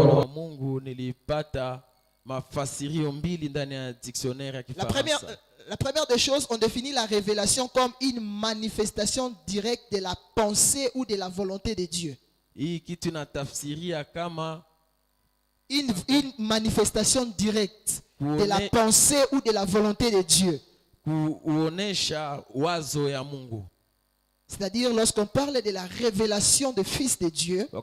mwana wa Mungu nilipata mafasirio mbili ndani ya dictionnaire ya Kifaransa. La première des choses, on définit la révélation comme une manifestation directe de la pensée ou de la volonté de Dieu. Hii kitu inatafsiria kama une manifestation directe de la pensée ou de la volonté de Dieu. Kuonesha wazo ya Mungu. C'est-à-dire lorsqu'on parle de la révélation du Fils de Dieu, en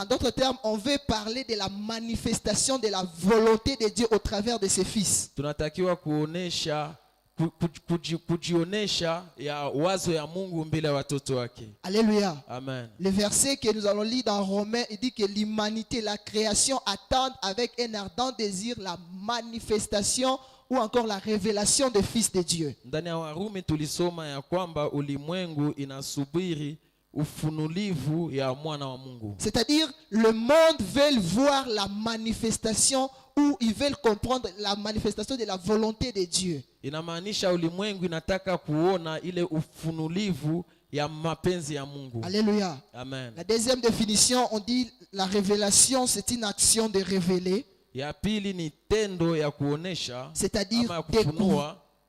d'autres termes, on veut parler de la manifestation de la volonté de Dieu au travers de ses fils. Tunatakiwa kuonesha kujionesha ya wazo ya Mungu mbele ya watoto wake. Alléluia. Amen. Le verset que nous allons lire dans Romains, il dit que l'humanité, la création attend avec un ardent désir la manifestation ou encore la révélation du Fils de Dieu. Ndani ya Warumi tulisoma ya kwamba ulimwengu inasubiri ufunulivu ya mwana wa Mungu. C'est-à-dire le monde veut voir la manifestation ou ils veulent comprendre la manifestation de la volonté de Dieu. Inamaanisha ulimwengu inataka kuona ile ufunulivu ya mapenzi ya Mungu. Alléluia. Amen. La deuxième définition, on dit la révélation, c'est une action de révéler. Ya pili ni tendo ya kuonesha, c'est-à-dire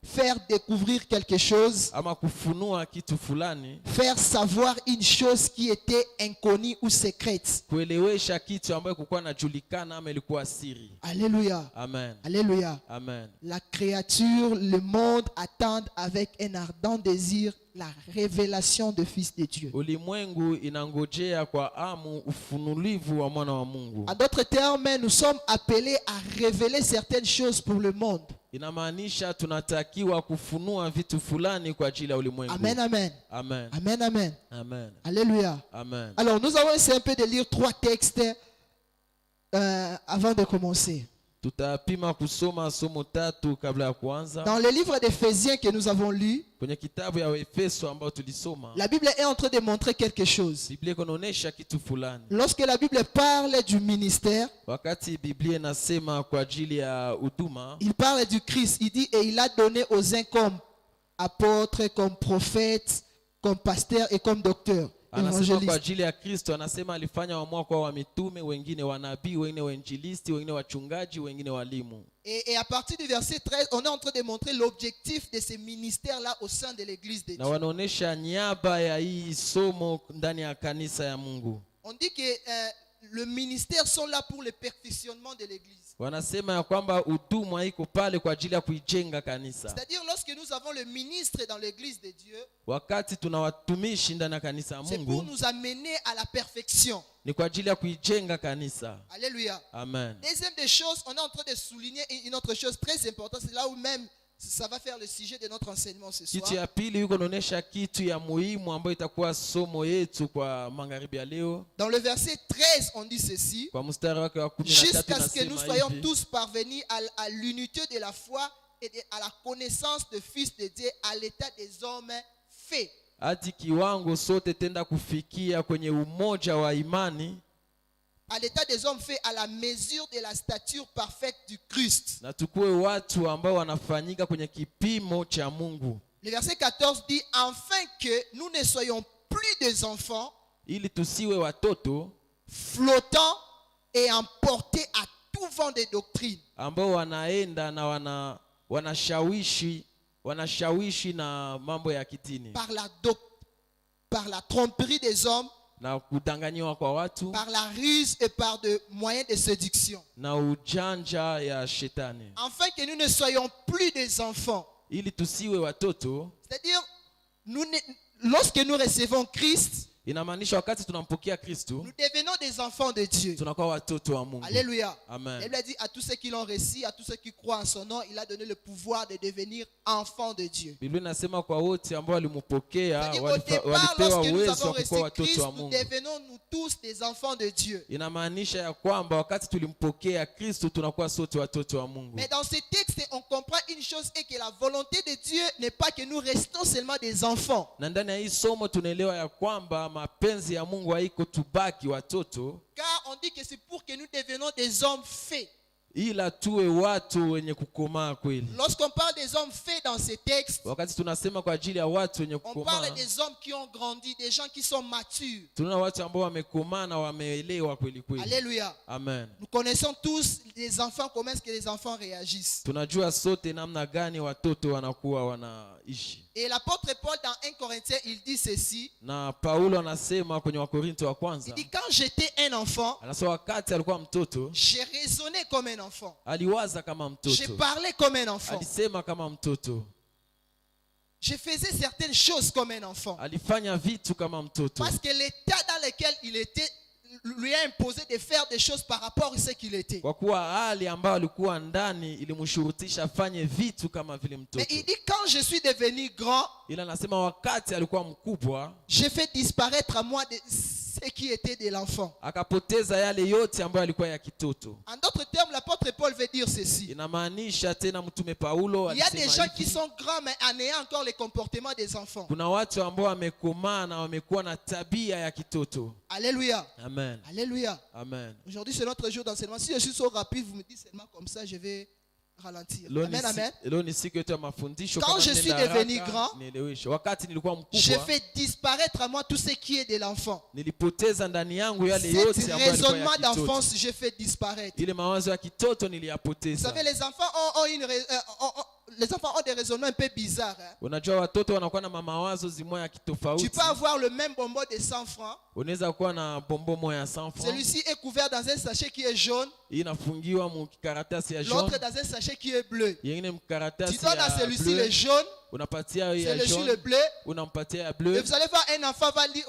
faire découvrir quelque chose, ama kufunua kitu fulani, faire savoir une chose qui était inconnue ou secrète. Kuelewesha kitu ambayo kulikuwa inajulikana ama ilikuwa siri. Alléluia. Amen. Alléluia. Amen. La créature, le monde attendent avec un ardent désir la révélation du Fils de Dieu. Ulimwengu inangojea kwa amu ufunulivu wa mwana wa Mungu. En d'autres termes, nous sommes appelés à révéler certaines choses pour le monde. Inamaanisha tunatakiwa kufunua vitu fulani kwa ajili ya ulimwengu. Amen, amen. Amen. Amen, amen. Amen. Alléluia. Amen. Alors, nous allons essayer un peu de lire 3 textes avant de commencer. Tutapima kusoma somo tatu kabla ya kuanza. Dans le livre d'Éphésiens que nous avons lu, kwenye kitabu ya Efeso ambao tulisoma, la Bible est en train de montrer quelque chose. Biblia inaonyesha kitu fulani. Lorsque la Bible parle du ministère, wakati Biblia inasema kwa ajili ya huduma, il parle du Christ. Il dit et il a donné aux uns comme apôtres, comme prophètes, comme pasteurs et comme docteurs. Anasema kwa ajili ya Kristo, anasema alifanya wamua kwa wa mitume, wengine wanabii, wengine wainjilisti, wengine wachungaji, wengine walimu. Et à partir du verset 13, on est en train de montrer l'objectif de ces ministères-là au sein de l'église de Dieu. Na wanaonesha niaba ya hii somo ndani ya kanisa ya Mungu. On dit que le ministère sont là pour le perfectionnement de l'église. Wanasema ya kwamba huduma iko pale kwa ajili ya kuijenga kanisa. C'est-à-dire lorsque nous avons le ministre dans l'église de Dieu, wakati tuna watumishi ndani ya kanisa ya Mungu, c'est pour nous amener à la perfection. Ni kwa ajili ya kuijenga kanisa. Alléluia. Amen. Deuxième des choses, on est en train de souligner une autre chose très importante, c'est là où même ça va faire le sujet de notre enseignement ce soir. Kitu ya pili yuko naonesha kitu ya muhimu ambayo itakuwa somo yetu kwa magharibi ya leo. Dans le verset 13, on dit ceci. Kwa mstari wake wa 13 jusqu'à ce que nous soyons tous parvenus à l'unité de la foi et à la connaissance du Fils de Dieu, à l'état des hommes faits. Hadi kiwango sote tenda kufikia kwenye umoja wa imani, à l'état des hommes faits à la mesure de la stature parfaite du Christ. Na tukue watu ambao wanafanyika kwenye kipimo cha Mungu. Le verset 14 dit afin que nous ne soyons plus des enfants, ili tusiwe watoto flottants et emportés à tout vent de doctrine, ambao wanaenda na wanashawishi na mambo ya kidini, par la tromperie des hommes, na kudanganyiwa kwa watu, par la ruse et par des moyens de séduction, na ujanja ya shetani, afin que nous ne soyons plus des enfants. Ili tusiwe watoto, c'est-à-dire lorsque nous recevons Christ, inamaanisha wakati tunampokea Kristo, nous devenons des enfants de Dieu. Tunakuwa watoto wa Mungu. Alléluia. Amen. Il a dit à tous ceux qui l'ont reçu, à tous ceux qui croient en son nom, il a donné le pouvoir de devenir enfants de Dieu. Biblia inasema kwa wote ambao walimpokea walipewa uwezo wa kuwa watoto wa Mungu. Nous devenons nous tous des enfants de Dieu. Inamaanisha ya kwamba wakati tulimpokea Kristo tunakuwa sote watoto wa Mungu. Mais dans ce texte on comprend une chose, et que la volonté de Dieu n'est pas que nous restons seulement des enfants. Na ndani ya hii somo tunaelewa ya kwamba mapenzi ya Mungu haiko tubaki watoto. Car on dit que c'est pour que nous devenons des hommes faits. ila tuwe watu wenye kukomaa kweli. Lorsqu'on parle des hommes faits dans ces textes, Wakati tunasema kwa ajili ya watu wenye on kukomaa, parle des hommes qui ont grandi, des gens qui sont matures. tunaona watu ambao wamekomaa na wameelewa kweli kweli. Alléluia. Amen. Nous connaissons tous les enfants, comment est-ce que les enfants réagissent. Tunajua sote namna gani watoto wanakuwa wanaishi. Et l'apôtre Paul dans 1 Corinthiens, il dit ceci. Na Paulo anasema kwenye Wakorinto wa Il kwanza, dit quand j'étais un enfant, anasema wakati alikuwa mtoto j'ai raisonné comme un enfant. aliwaza kama J'ai mtoto, parlé comme un enfant. alisema kama mtoto, Je faisais certaines choses comme un enfant. alifanya vitu kama mtoto, Parce que l'état dans lequel il était lui a imposé de faire des choses par rapport à ce qu'il était. kwa kuwa hali ambayo alikuwa ndani ilimshurutisha afanye vitu kama vile Mais mtoto. il dit quand je suis devenu grand, Ila anasema wakati alikuwa mkubwa j'ai fait disparaître à moi ce qui était de l'enfant. akapoteza yale yote ambayo alikuwa ya kitoto. En d'autres termes, l'apôtre Paul veut dire ceci. Inamaanisha tena mtume Paulo Il y a des alisema gens qui hivi, sont grands mais en ayant encore les comportements des enfants. kuna watu ambao wamekomaa na wamekuwa na tabia ya kitoto. Alléluia. Amen. Alléluia. Amen. Aujourd'hui, c'est notre jour d'enseignement. Si je suis trop rapide, vous me dites seulement comme ça, je vais ralentir. Amen, amen. Leo ni siku yetu ya mafundisho. Quand Kama je suis nenda devenu haraka, grand, nieleweshe. Wakati nilikuwa J'ai mkubwa fait disparaître à moi tout ce qui est de l'enfant. nilipoteza ndani yangu yale Cet yote ambayo yalikuwa raisonnement ya kitoto. d'enfance, j'ai fait disparaître. Ile mawazo ya kitoto Vous niliyapoteza. savez, les enfants les enfants ont des raisonnements un peu bizarres. Hein. Unajua watoto wanakuwa na mawazo zimoya ya Tu kitofauti. peux avoir le même bonbon de 100 francs. Unaweza kuwa na bombo moya ya 100 francs. Celui-ci est couvert dans un sachet qui est jaune, Hii inafungiwa mkaratasi ya l'autre jaune, dans un sachet qui est bleu. yengine Tu mkaratasi donnes à ya celui-ci bleu. le jaune, Unapatia hii ya celui-ci le jaune, bleu. unampatia ya Et bleu. vous allez voir un enfant va lire,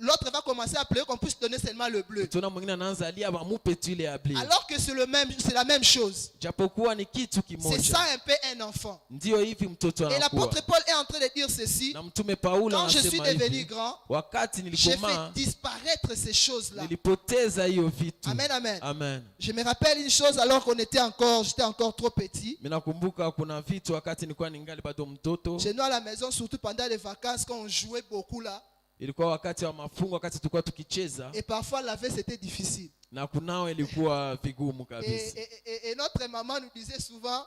l'autre va commencer à pleurer qu'on puisse donner seulement le bleu. Tuna mwingine anaanza alia bamupe tu ile ya bleu. Alors que c'est la même chose. Japokuwa ni kitu C'est kimoja. ça un peu un enfant. Ndio hivi mtoto Et anakuwa. l'apôtre Paul est en train de dire ceci. Na mtume Paulo Quand je suis anasema devenu hivi, grand, wakati j'ai fait nilikomaa disparaître ces choses-là. nilipoteza hiyo vitu. Amen, amen. Amen. Je me rappelle une chose alors j'étais encore trop petit. Mimi nakumbuka kuna vitu wakati nilikuwa ningali bado mtoto. Chez nous à la maison, surtout pendant les vacances, quand on jouait beaucoup là, Ilikuwa wakati wa mafungo, wakati tulikuwa tukicheza et parfois laver c'était difficile. na kunao ilikuwa vigumu kabisa. Et notre maman nous disait souvent,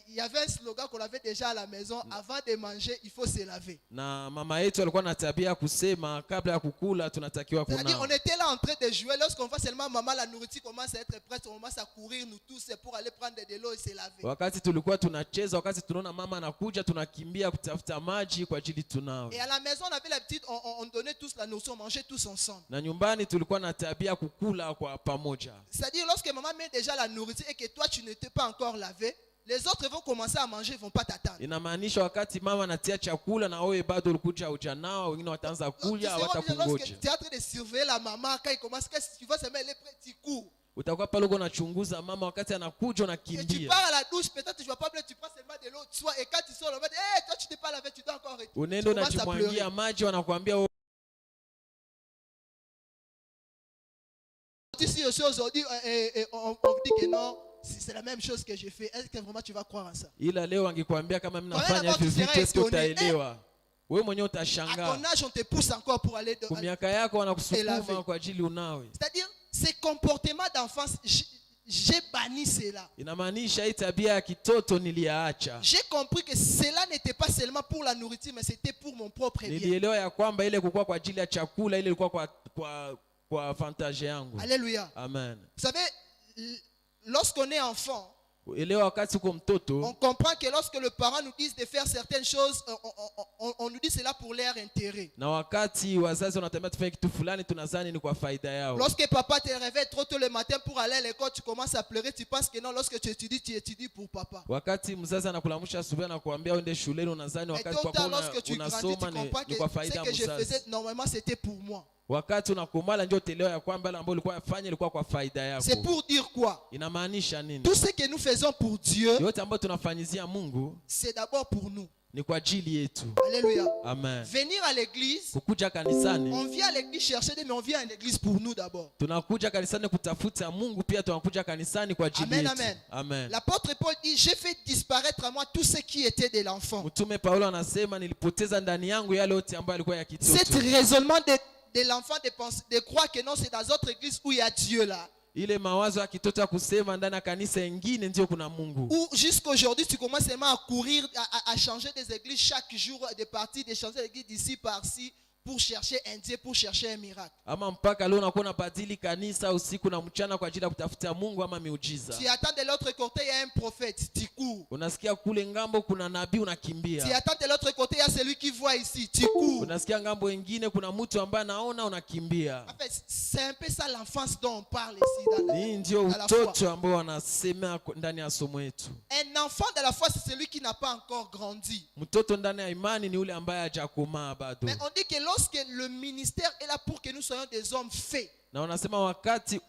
il y avait un slogan qu'on avait déjà à la maison, avant de manger, il faut se laver. Na mama yetu alikuwa na tabia ya kusema kabla ya kukula tunatakiwa C'est-à-dire, on kunawa. était là en train de jouer. Lorsqu'on voit seulement maman, la nourriture commence à être prête, on commence à courir, nous tous, pour aller prendre de l'eau et se laver. Wakati tulikuwa tunacheza, wakati tunaona mama anakuja, tunakimbia kutafuta maji kwa ajili tunawe. Et à la maison, on avait l'habitude, on donnait tous la nourriture, on mangeait tous ensemble. Na nyumbani tulikuwa na tabia kukula kwa pamoja. C'est-à-dire, lorsque maman met déjà la nourriture et que toi, tu n'étais pas encore lavé, les autres vont commencer à manger, ils ne vont pas t'attendre. Inamaanisha wakati mama anatia chakula na wewe bado ulikuja hujanawa, wengine wataanza Donc, tu kuja seras obligé, lorsque hawatakungoja. tu es en train de surveiller la maman, quand il commence, tu vois, ça met les prêts, tu cours. Utakuwa pale uko unachunguza mama, wakati anakuja Et tu unakimbia. pars à la douche, peut-être tu ne vas pas bleu, tu prends seulement de l'eau de soie. Et quand tu sors, on va dire, hey, toi, tu t'es pas lavé, tu dois encore retourner. Tu Unaenda commences à pleurer. unajimwangia maji, wanakuambia "Oh, Ici aussi aujourd'hui, on vous dit que non, c'est la même chose que j'ai fait. Est-ce que vraiment tu vas croire en ça? ila leo angekuambia kama mimi Kwa nafanya hiyo hivi tu vitu, serais eske étonné. utaelewa? Wewe mwenyewe À ton utashangaa. âge, on te pousse encore pour aller Kwa miaka yako laver. wanakusukuma kwa ajili unawe. C'est-à-dire, ces comportements d'enfance, j'ai banni cela. Inamaanisha hii tabia ya kitoto niliyaacha. J'ai compris que cela n'était pas seulement pour la nourriture, mais c'était pour mon propre bien. Nilielewa ya kwamba ile kulikuwa kwa ajili ya chakula, ile ilikuwa kwa fantaje yangu. Alléluia. Amen. Vous savez, lorsqu'on est enfant, Elewa wakati uko on mtoto, comprend que lorsque le parent nous dit de faire certaines choses, on nous dit cela pour leur intérêt. na wakati wazazi wanatembea tufanye kitu fulani, tunadhani ni kwa faida yao. Lorsque papa te réveille trop tôt le matin pour aller à l'école, tu commences à pleurer, tu penses que non, lorsque tu étudies pour papa. Wakati mzazi anakulamsha asubuhi na kuambia uende shuleni, unadhani Et wakati tôt ou kwa tard, kuwa lorsque tu grandis, tu unasoma comprends ni kwa que faida ce ya que je mzazi. faisais, normalement, c'était pour moi. Wakati unakomala ndio utaelewa ya kwamba ile ambayo ulikuwa yafanya ilikuwa kwa faida C'est yako. pour dire quoi? Inamaanisha nini? Tout ce que nous faisons pour Dieu, Yote ambayo tunafanyizia Mungu c'est d'abord pour nous. ni kwa ajili yetu. Alléluia. Amen. Venir à l'église, Kukuja kanisani, on vient à l'église chercher Dieu, mais on vient à l'église pour nous d'abord. tunakuja kanisani kutafuta Mungu, pia tunakuja kanisani kwa ajili Amen, yetu. amen. Amen. L'apôtre Paul dit, j'ai fait disparaître à moi tout ce qui était de l'enfant. Mtume Paulo anasema nilipoteza ndani yangu yale yote ambayo yalikuwa ya Cet kitoto. raisonnement de l'enfant de croire que non, c'est dans d'autres églises où il y a Dieu là. ile mawazo ya kitoto ya kusema ndani ya kanisa ingine ndio kuna Mungu. Ou jusqu'aujourd'hui, tu commences seulement à courir, à changer des églises chaque jour, de partir, de changer l'église d'ici par-ci, pour chercher un Dieu, pour chercher un miracle. Ama mpaka leo unakuwa unabadili kanisa usiku na mchana kwa ajili ya kutafuta Mungu ama miujiza. Tu attends de l'autre côté, il y a un prophète, tu cours. Unasikia kule ngambo kuna nabii unakimbia. Tu attends de l'autre côté, il y a celui qui voit ici, tu cours. Unasikia ngambo wengine kuna mtu ambaye anaona unakimbia. En fait, c'est un peu ça l'enfance dont on parle ici dans Hii ndio la foi. utoto ambao wanasema ndani ya somo yetu. Un enfant de la foi, c'est celui qui n'a pas encore grandi. Mtoto ndani ya imani ni yule ambaye hajakomaa bado. Mais on dit que lorsque le ministère est là pour que nous soyons des hommes faits, Na wanasema wakati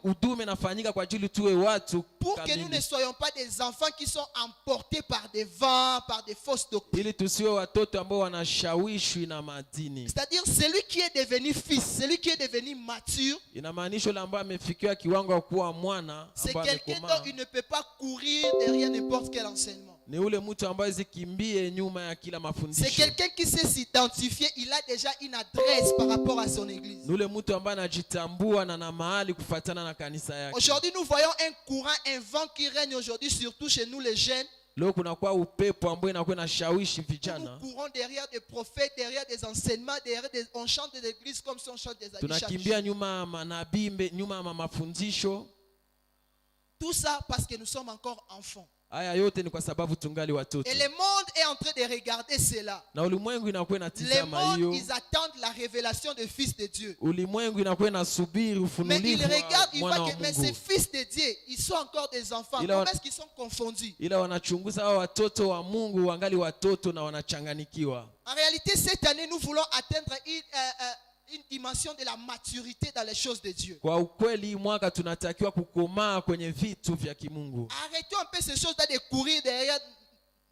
udume nafanyika kwa ajili tuwe watu pour que nous ne kamili. soyons pas des enfants qui sont emportés par des vents, par des fausses doctrines. Ili tusiwe watoto ambao wanashawishwi na madini. C'est-à-dire celui qui est devenu fils, celui qui est devenu mature, Inamaanisha yule ambaye amefikia kiwango ya kuwa mwana c'est ambaye quelqu'un amekomaa. dont il ne peut pas courir derrière n'importe quel enseignement. Ni ule mtu ambaye zikimbie nyuma ya kila C'est mafundisho. quelqu'un qui sait s'identifier, il a déjà une adresse par rapport à son église. Ni ule mtu ambaye anajitambua na na mahali kufuatana na kanisa yake. Aujourd'hui, nous voyons un courant, un vent qui règne aujourd'hui, surtout chez nous les jeunes. Leo kuna kwa upepo ambao inakuwa inashawishi Nous vijana. courons derrière des prophètes, derrière des enseignements, on chante des églises comme si on chante des habits chaque jour. Tunakimbia nyuma ya manabii, nyuma ya mafundisho. Tout ça parce que nous sommes encore enfants. Haya yote ni kwa sababu tungali watoto. Et le monde est en train de regarder cela. Na ulimwengu inakuwa Le inatizama hiyo. monde, ils attendent la révélation du Fils de Dieu. Ulimwengu inakuwa inasubiri Mais ufunulivu ils wa regardent, ils mwana voient wa que mais ces Mungu. fils de Dieu, ils sont encore des enfants. Il a- Comment est-ce qu'ils sont confondus? Ila wanachunguza hao watoto wa Mungu wangali watoto na wanachanganikiwa. En réalité, cette année, nous voulons atteindre une dimension de la maturité dans les choses de Dieu. Kwa ukweli hii mwaka tunatakiwa kukomaa kwenye vitu vya kimungu. Arrêtons un peu ces choses-là de courir derrière.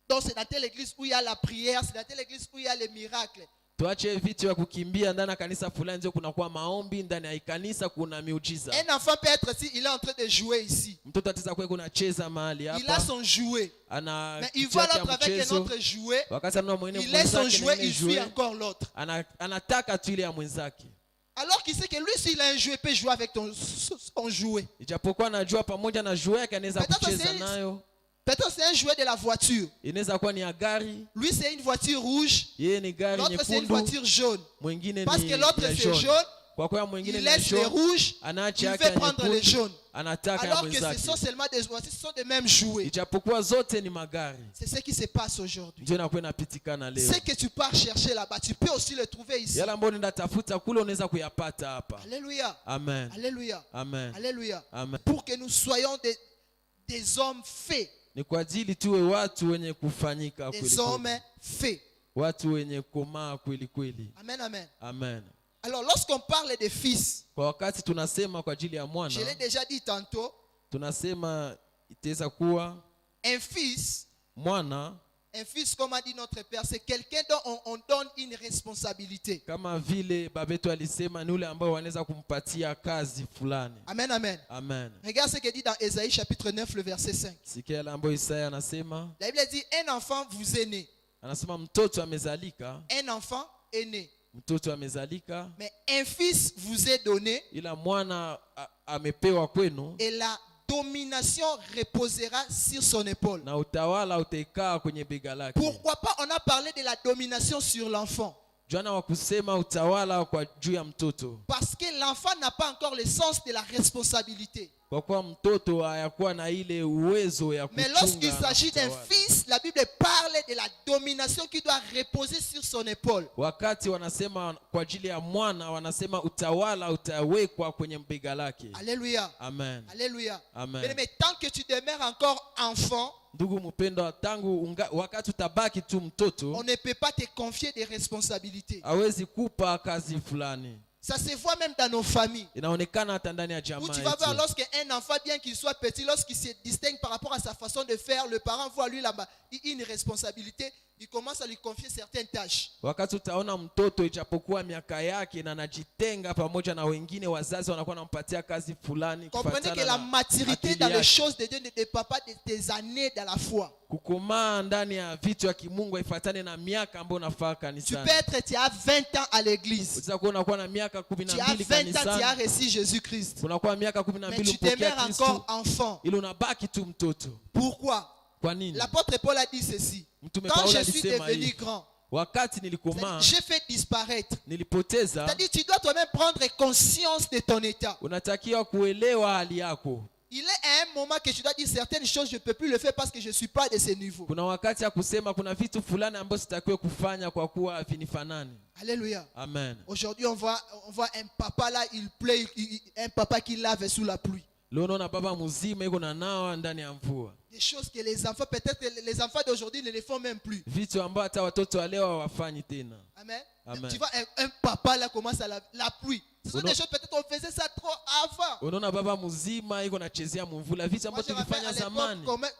Donc c'est dans telle église où il y a la prière, c'est dans telle église où il y a les miracles. Tuache vitu vya kukimbia ndani ya kanisa fulani ndio kunakuwa maombi, ndani ya kanisa kuna miujiza. Un enfant peut être ici, il est en train de jouer ici. Mtoto ataweza kuwa kunacheza mahali Il a hapa. son jouet. Ana Mais il kitu voit yake ya l'autre avec un mchezo. autre jouet. Wakati anaona mwingine Il laisse son mwenzake na jouet, mwingine il suit jouet, encore l'autre. anataka tu ile ya mwenzake. Alors qu'il sait que lui, s'il a un jouet, il peut jouer avec son jouet. Ijapokuwa anajua pamoja na jouet yake anaweza Peut-être kucheza c'est- nayo. Peut-être c'est un jouet de la voiture. Inaweza kuwa ni ya gari, Lui, c'est une voiture rouge. yeye ni gari L'autre, c'est une nyekundu, voiture jaune. mwingine Parce ni que l'autre, ya c'est jaune. jaune. Kwa kuwa mwingine Il ni ya laisse les jaune, rouges. Il anaacha yake veut ya prendre les nyekundu, jaunes. anataka ya Alors que ce mwenzake. sont seulement des voitures, ce sont des mêmes jouets. Ijapokuwa zote ni magari. C'est ce qui se passe aujourd'hui. Ndio inakuwa inapitikana leo. Ce que tu pars chercher là-bas, tu peux aussi le trouver ici. Yale ambayo unaenda tafuta kule unaweza kuyapata hapa. Alléluia. Amen. Alléluia. Amen. Alléluia. Amen. Pour que nous soyons des hommes faits. Ni kwa ajili tuwe watu wenye kufanyika kweli Des kweli. hommes faits. Watu wenye komaa kweli kweli. Amen, amen. Amen. Alors, lorsqu'on parle de fils, Kwa wakati tunasema kwa ajili ya je l'ai mwana, déjà dit tantôt, tunasema itaweza kuwa un fils, mwana comme a dit notre père, c'est quelqu'un dont on donne une responsabilité. kama vile babetu alisema ni ule ambao wanaweza kumpatia kazi fulani. Amen, amen. Amen. Regarde ce qu'il dit dans Ésaïe chapitre 9, le verset 5. Sikia yale ambayo Isaya anasema. La Bible dit, un enfant vous est né. Anasema mtoto amezalika, Un enfant est né. mtoto amezalika, Mais un fils vous est donné ila mwana amepewa kwenu, et la domination reposera sur son épaule. na utawala utaikaa kwenye bega lake. Pourquoi pas on a parlé de la domination sur l'enfant? Jana wa kusema utawala kwa juu ya mtoto. Parce que l'enfant n'a pas encore le sens de la responsabilité. Kwa kuwa mtoto hayakuwa na ile uwezo ya Mais kuchunga. lorsqu'il s'agit d'un utawala. fils, la Bible parle de la domination qui doit reposer sur son épaule. Wakati wanasema kwa ajili ya mwana, wanasema utawala utawekwa kwenye bega lake. Alléluia. Amen. Alléluia. Amen. Mais tant que tu demeures encore enfant, Ndugu mpendwa, tangu wakati utabaki tu mtoto, on ne peut pas te confier des responsabilités. hawezi kupa kazi fulani. Ça se voit même dans nos familles. Inaonekana hata ndani ya Où jamaa tu vas voir, yetu. lorsqu'un enfant, bien qu'il soit petit, lorsqu'il se distingue par rapport à sa façon de faire, le parent voit lui là-bas une responsabilité, il commence à lui confier certaines tâches. Wakati utaona mtoto ijapokuwa miaka yake na anajitenga pamoja na wengine, wazazi wanakuwa wanampatia kazi fulani. Comprenez que kufuatana la na maturité akili dans les yake. choses de Dieu ne dépend pas de tes années dans la foi. Kukomaa ndani ya vitu ya kimungu haifuatane na miaka ambayo unafaa Tu kanisani. peux être, tu as 20 ans à l'église. Unaweza kuwa unakuwa na miaka Tu as 12 20 ans, tu as kanisani. reçu Jésus-Christ. Unakuwa miaka Mais 12 tu demeures mpokea encore Kristo. enfant. Ili unabaki tu mtoto. Pourquoi? Kwa nini? L'apôtre Paul a dit ceci. Mtume Quand Paulo je suis alisema devenu hivi. grand, Wakati nilikomaa, j'ai fait disparaître. nilipoteza. C'est-à-dire, tu dois toi-même prendre conscience de ton état. Unatakiwa kuelewa hali yako. Il est à un moment que tu dois dire certaines choses, je ne peux plus le faire parce que je ne suis pas de ce niveau. Kuna wakati ya kusema kuna vitu fulani ambazo sitakiwe kufanya kwa kuwa havinifanani. Alléluia. Amen. Aujourd'hui, on voit un papa là, il pleut, un papa qui lave sous la pluie. Leo unaona baba mzima yuko na nawa ndani ya mvua. Des choses que les enfants, peut-être les enfants d'aujourd'hui ne les font même plus. Vitu ambavyo hata watoto wa leo hawafanyi tena. Amen. Amen. Tu vois, un papa là commence à la pluie. Ce sont Uno- des choses, peut-être on faisait ça trop avant. Unaona baba mzima yuko nachezea mvula, vitu Moi, je ambavyo me rappelle tulifanya à l'époque, zamani.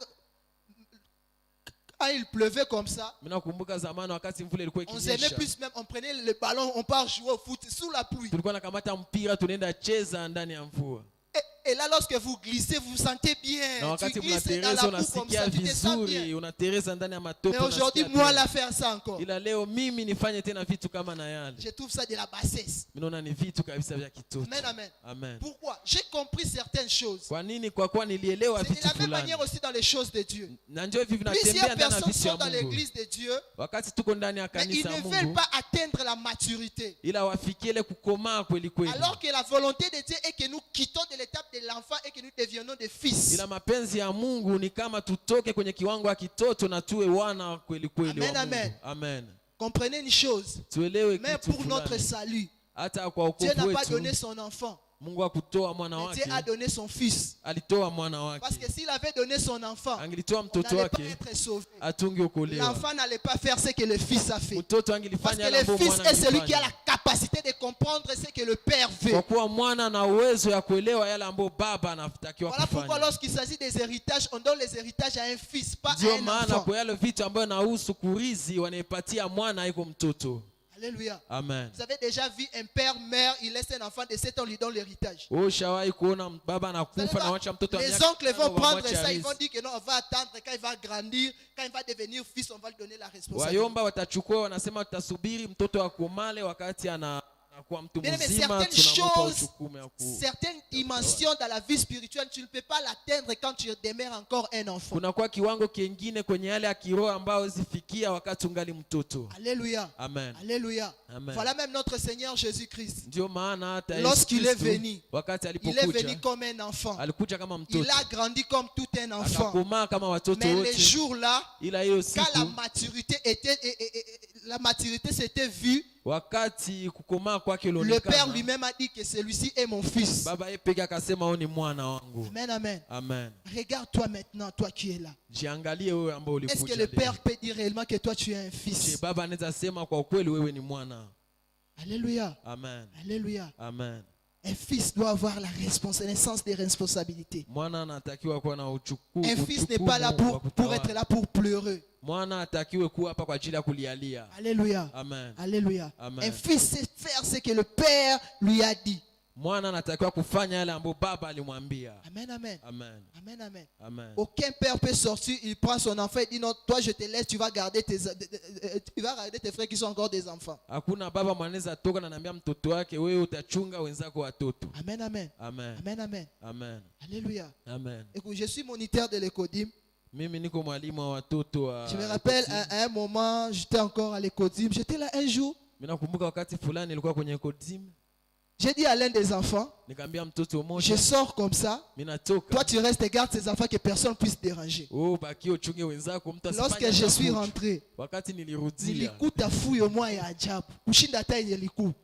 quand il pleuvait comme ça, Mimi nakumbuka zamani wakati mvula ilikuwa on s'aimait ikinyesha. plus même, on prenait le ballon, on part jouer au foot sous la pluie. Tulikuwa nakamata mpira tunaenda cheza ndani ya mvua. Et là, lorsque vous glissez, vous vous sentez Na bien. Tu wakati glisses dans mnatereza la boue comme unasikia ça, tu te sens bien. vizuri, unatereza ndani ya matope. Mais aujourd'hui, unasikia moi, tena. là, faire ça encore, Ila leo mimi nifanye tena vitu kama na yale. je trouve ça de la bassesse. Mimi naona ni vitu kabisa vya kitoto. Amen, amen. Amen. Pourquoi? J'ai compris certaines choses. Kwa nini? Kwa kuwa nilielewa C'est de vitu la même fulani. manière aussi dans les choses de Dieu. Na njoo hivi vinatembea Plusieurs ndani ya personnes vitu ya sont dans Mungu. l'église de Dieu, Wakati tuko ndani ya mais ils kanisa ne ya veulent Mungu, pas atteindre la maturité. ila wafikie ile kukomaa kweli kweli. Alors que la volonté de Dieu est que nous quittons de l'étape de l'enfant et que nous deviennons des fils. Ila mapenzi ya Mungu ni kama tutoke kwenye kiwango ya kitoto na tuwe wana kweli kweli wa Amen, Mungu. amen. Amen. Comprenez une chose, Tuelewe même kitu pour notre fulani. salut, Hata kwa Dieu n'a wokovu pas donné wetu son enfant, Mungu hakutoa mwana mais wake, Dieu a donné son fils. alitoa mwana Parce que wake. s'il avait donné son enfant, Angelitoa on mtoto n'allait pas wake être sauvé. atungeokolewa. L'enfant n'allait pas faire ce que le fils a fait. Mtoto Parce angelifanya que yale le ambayo fils mwana est celui qui a la angefanya. capacité de comprendre ce que le père veut. Kwa kuwa mwana na uwezo ya kuelewa yale ambayo baba anatakiwa Voilà pourquoi kufanya. lorsqu'il s'agit des héritages, on donne les héritages à un fils, pas à Ndio un maana enfant. kwa yale vitu ambayo nahusu kurizi wanaipatia mwana iko mtoto. Alléluia. Amen. Vous avez déjà vu un père, mère, il laisse un enfant de 7 ans, lui donne l'héritage. Ushawahi kuona baba Vous anakufa savez na pas, wacha mtoto wa les miaka oncles vont 5 prendre wamwacha ça, ils vont arithi. dire que non, on va attendre quand il va grandir, quand il va devenir fils, on va lui donner la responsabilité. Wayomba watachukua wanasema tutasubiri mtoto akomale wakati anakuwa mtu Bien, mais mzima certaines tunampa choses, uchukume ya ku. certaines dimensions dans la vie spirituelle, tu ne peux pas l'atteindre quand tu demeures encore un enfant. Kunakuwa kiwango kingine kwenye yale ya kiroho ambao zifikia wakati ungali mtoto. Alléluia. Amen. Alléluia. Amen. Voilà même notre Seigneur Jésus-Christ. Ndio maana hata Yesu Lorsqu'il est Kristo, venu, wakati Il est venu alipokuja comme un enfant. alikuja kama Il mtoto, a grandi comme tout un enfant. akakomaa kama watoto Mais les wote, jours-là, ila hiyo quand la siku maturité était, la maturité s'était vue, wakati kukomaa kwake le Père ulionekana, lui-même a dit que celui-ci est mon fils. baba yeye peke akasema huyu ni mwana wangu. Amen, amen. Amen. Regarde-toi maintenant, toi qui es là. Jiangalie wewe ambao Est-ce que ulikuja le leo. Père peut dire réellement que toi tu es un Je, fils? baba anaweza sema kwa ukweli wewe ni mwana. Alléluia. Amen. Alléluia. Amen. Un fils doit avoir la naissance des responsabilités. Mwana anatakiwa kuwa na Un fils n'est pas là pour être là pour pleurer. Mwana atakiwe kuwa hapa kwa ajili ya kulialia. Alléluia. Amen. Alléluia. Amen. Un fils sait faire ce que le Père lui a dit. Mwana anatakiwa kufanya yale ambayo baba alimwambia. Amen, amen. Amen. Amen, amen. Amen. Aucun père peut sortir, il prend son enfant et dit non, toi je te laisse, tu vas garder tes frères qui sont encore des enfants. Hakuna baba mwanaweza toka na anambia mtoto wake wewe utachunga wenzako watoto. Amen, amen. Amen. Amen, amen. Amen. Alléluia. Amen. Écoute, je suis moniteur de l'Ecodim. Mimi niko mwalimu wa watoto wa. Je me rappelle à un moment, j'étais encore à l'Ecodim. J'étais là un jour. Mimi nakumbuka wakati fulani nilikuwa kwenye Kodim. J'ai dit à l'un des enfants, Nikamwambia mtoto je mmoja, sors comme ça. mimi natoka. Toi, tu restes et gardes ces enfants que personne ne puisse déranger. Oh, baki uchunge wenzako mtu asifanye. Lorsque je suis fujo. rentré, Wakati nilirudia. nilikuta fuyo moja ya ajabu. Kushinda hata yenye liku.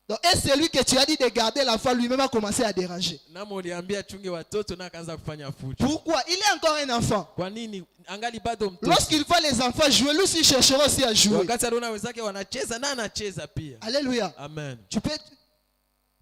Donc, et celui que tu as dit de garder l'enfant lui-même a commencé à déranger. Namo uliambia chunge watoto na akaanza kufanya fujo. Pourquoi? Il est encore un enfant. Kwa nini? Angali bado mtoto. Lorsqu'il voit les enfants jouer, lui aussi il cherchera aussi à jouer. Wakati aliona wenzake wanacheza na anacheza pia. Alléluia. Amen.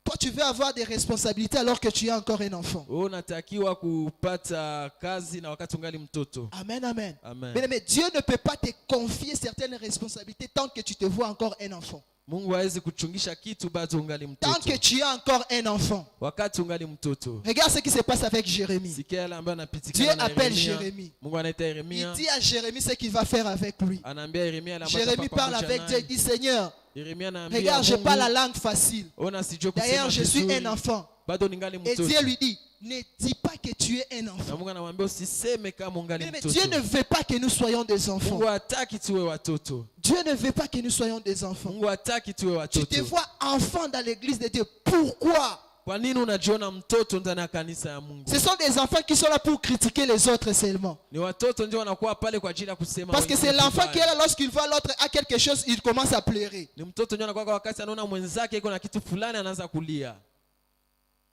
Toi, tu veux avoir des responsabilités alors que tu es encore un enfant. Unatakiwa kupata kazi na wakati ungali mtoto. Amen, amen. Amen. Mais Dieu ne peut pas te confier certaines responsabilités tant que tu te vois encore un enfant. Mungu hawezi kuchungisha kitu bado ungali Tant mtoto. que tu es encore un enfant. Wakati ungali mtoto. Regarde ce qui se passe avec Jérémie. Sikia yale ambayo anapitika Dieu na appelle Yeremia. Jérémie. Mungu anaita Il Yeremia. dit à Jérémie ce qu'il va faire avec lui. Anaambia Yeremia yale ambayo Jérémie parle atafanya avec Dieu. Il naye. dit Seigneur, Yeremia anaambia regarde, je Mungu, parle la langue facile. ona sijui kusema D'ailleurs, je suis vizuri. un enfant. Bado ningali Et mtoto. Dieu lui dit, ne dis pas que tu es un Na enfant. Mungu anamwambia usiseme kama ungali Mais mtoto. Dieu ne veut pas que nous soyons des enfants. Mungu hataki tuwe watoto. Dieu ne veut pas que nous soyons des enfants. Mungu hataki tuwe Tu te watoto. vois enfant dans l'église de Dieu. Pourquoi? Kwa nini unajiona mtoto ndani ya kanisa ya Mungu? Ce sont des enfants qui sont là pour critiquer les autres seulement. Ni watoto ndio wanakuwa pale kwa ajili ya kusema Parce que wengine c'est l'enfant vibaya. qui est là, lorsqu'il voit l'autre à quelque chose, il commence à pleurer. Ni mtoto ndio anakuwa kwa wakati anaona mwenzake iko na kitu fulani anaanza kulia.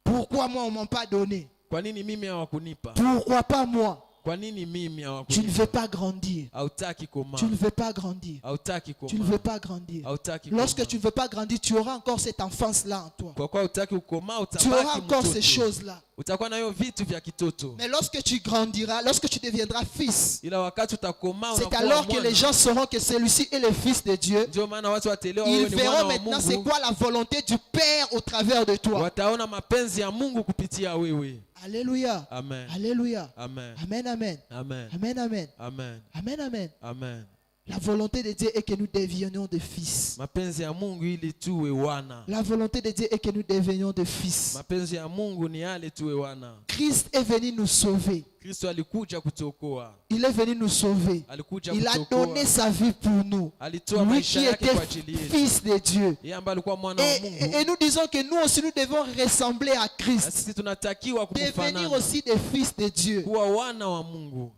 Pourquoi moi on m'a pas donné? Kwa nini mimi hawakunipa? Pourquoi pas moi? Kwa nini mimi Tu ne hawakunipa? veux pas grandir. Hautaki koma. Tu ne veux pas grandir. Hautaki Tu ne veux koma. pas grandir. Hautaki Lorsque koma. tu ne veux pas grandir, tu auras encore cette enfance-là en toi. Kwa kuwa hautaki ukoma Tu auras utabaki encore ces mtoto. choses-là. Utakuwa nayo vitu vya kitoto. Mais lorsque tu grandiras, lorsque tu deviendras fils, Ila wakati utakoma c'est unakuwa alors que les mwana. gens sauront que celui-ci est le fils de Dieu. Ndio maana watu wataelewa wewe Ils ni mwana verront wa maintenant c'est Mungu. quoi la volonté du Père au travers de toi. Wataona mapenzi ya Mungu kupitia wewe. Alléluia. Amen. Alléluia. Amen. Amen, amen. Amen. Amen, amen. Amen. Amen, amen. Amen. La volonté de Dieu est que nous devenions des fils. Mapenzi ya Mungu ili tuwe wana. La volonté de Dieu est que nous devenions des fils. Mapenzi ya Mungu ni yale tuwe wana. Christ est venu nous sauver. Kristo alikuja kutuokoa. Il est venu nous sauver. Alikuja Il a kutuokoa. donné sa vie pour nous. Alitoa Lui maisha qui yake kwa était ajili yetu. fils de Dieu. Yeye ambaye alikuwa mwana wa Et Mungu. nous disons que nous aussi nous devons ressembler à Na Christ. sisi tunatakiwa Devenir kumfanana. aussi des fils de Dieu. Kuwa wana wa Mungu.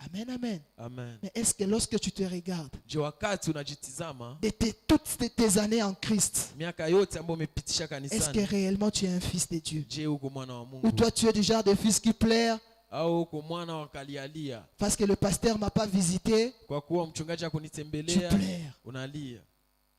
Amen, amen. Amen. Mais est-ce que lorsque tu te regardes, Je wakati unajitizama de toutes tes années en Christ, miaka yote ambayo umepitisha est-ce que kanisani, réellement tu es un fils de Dieu? je uko mwana wa Ou Mungu toi tu es du genre de fils qui pleure au uko mwana wa kalialia? parce que le pasteur m'a pas visité? Kwa kuwa mchungaji Tu hakunitembelea pleures. unalia.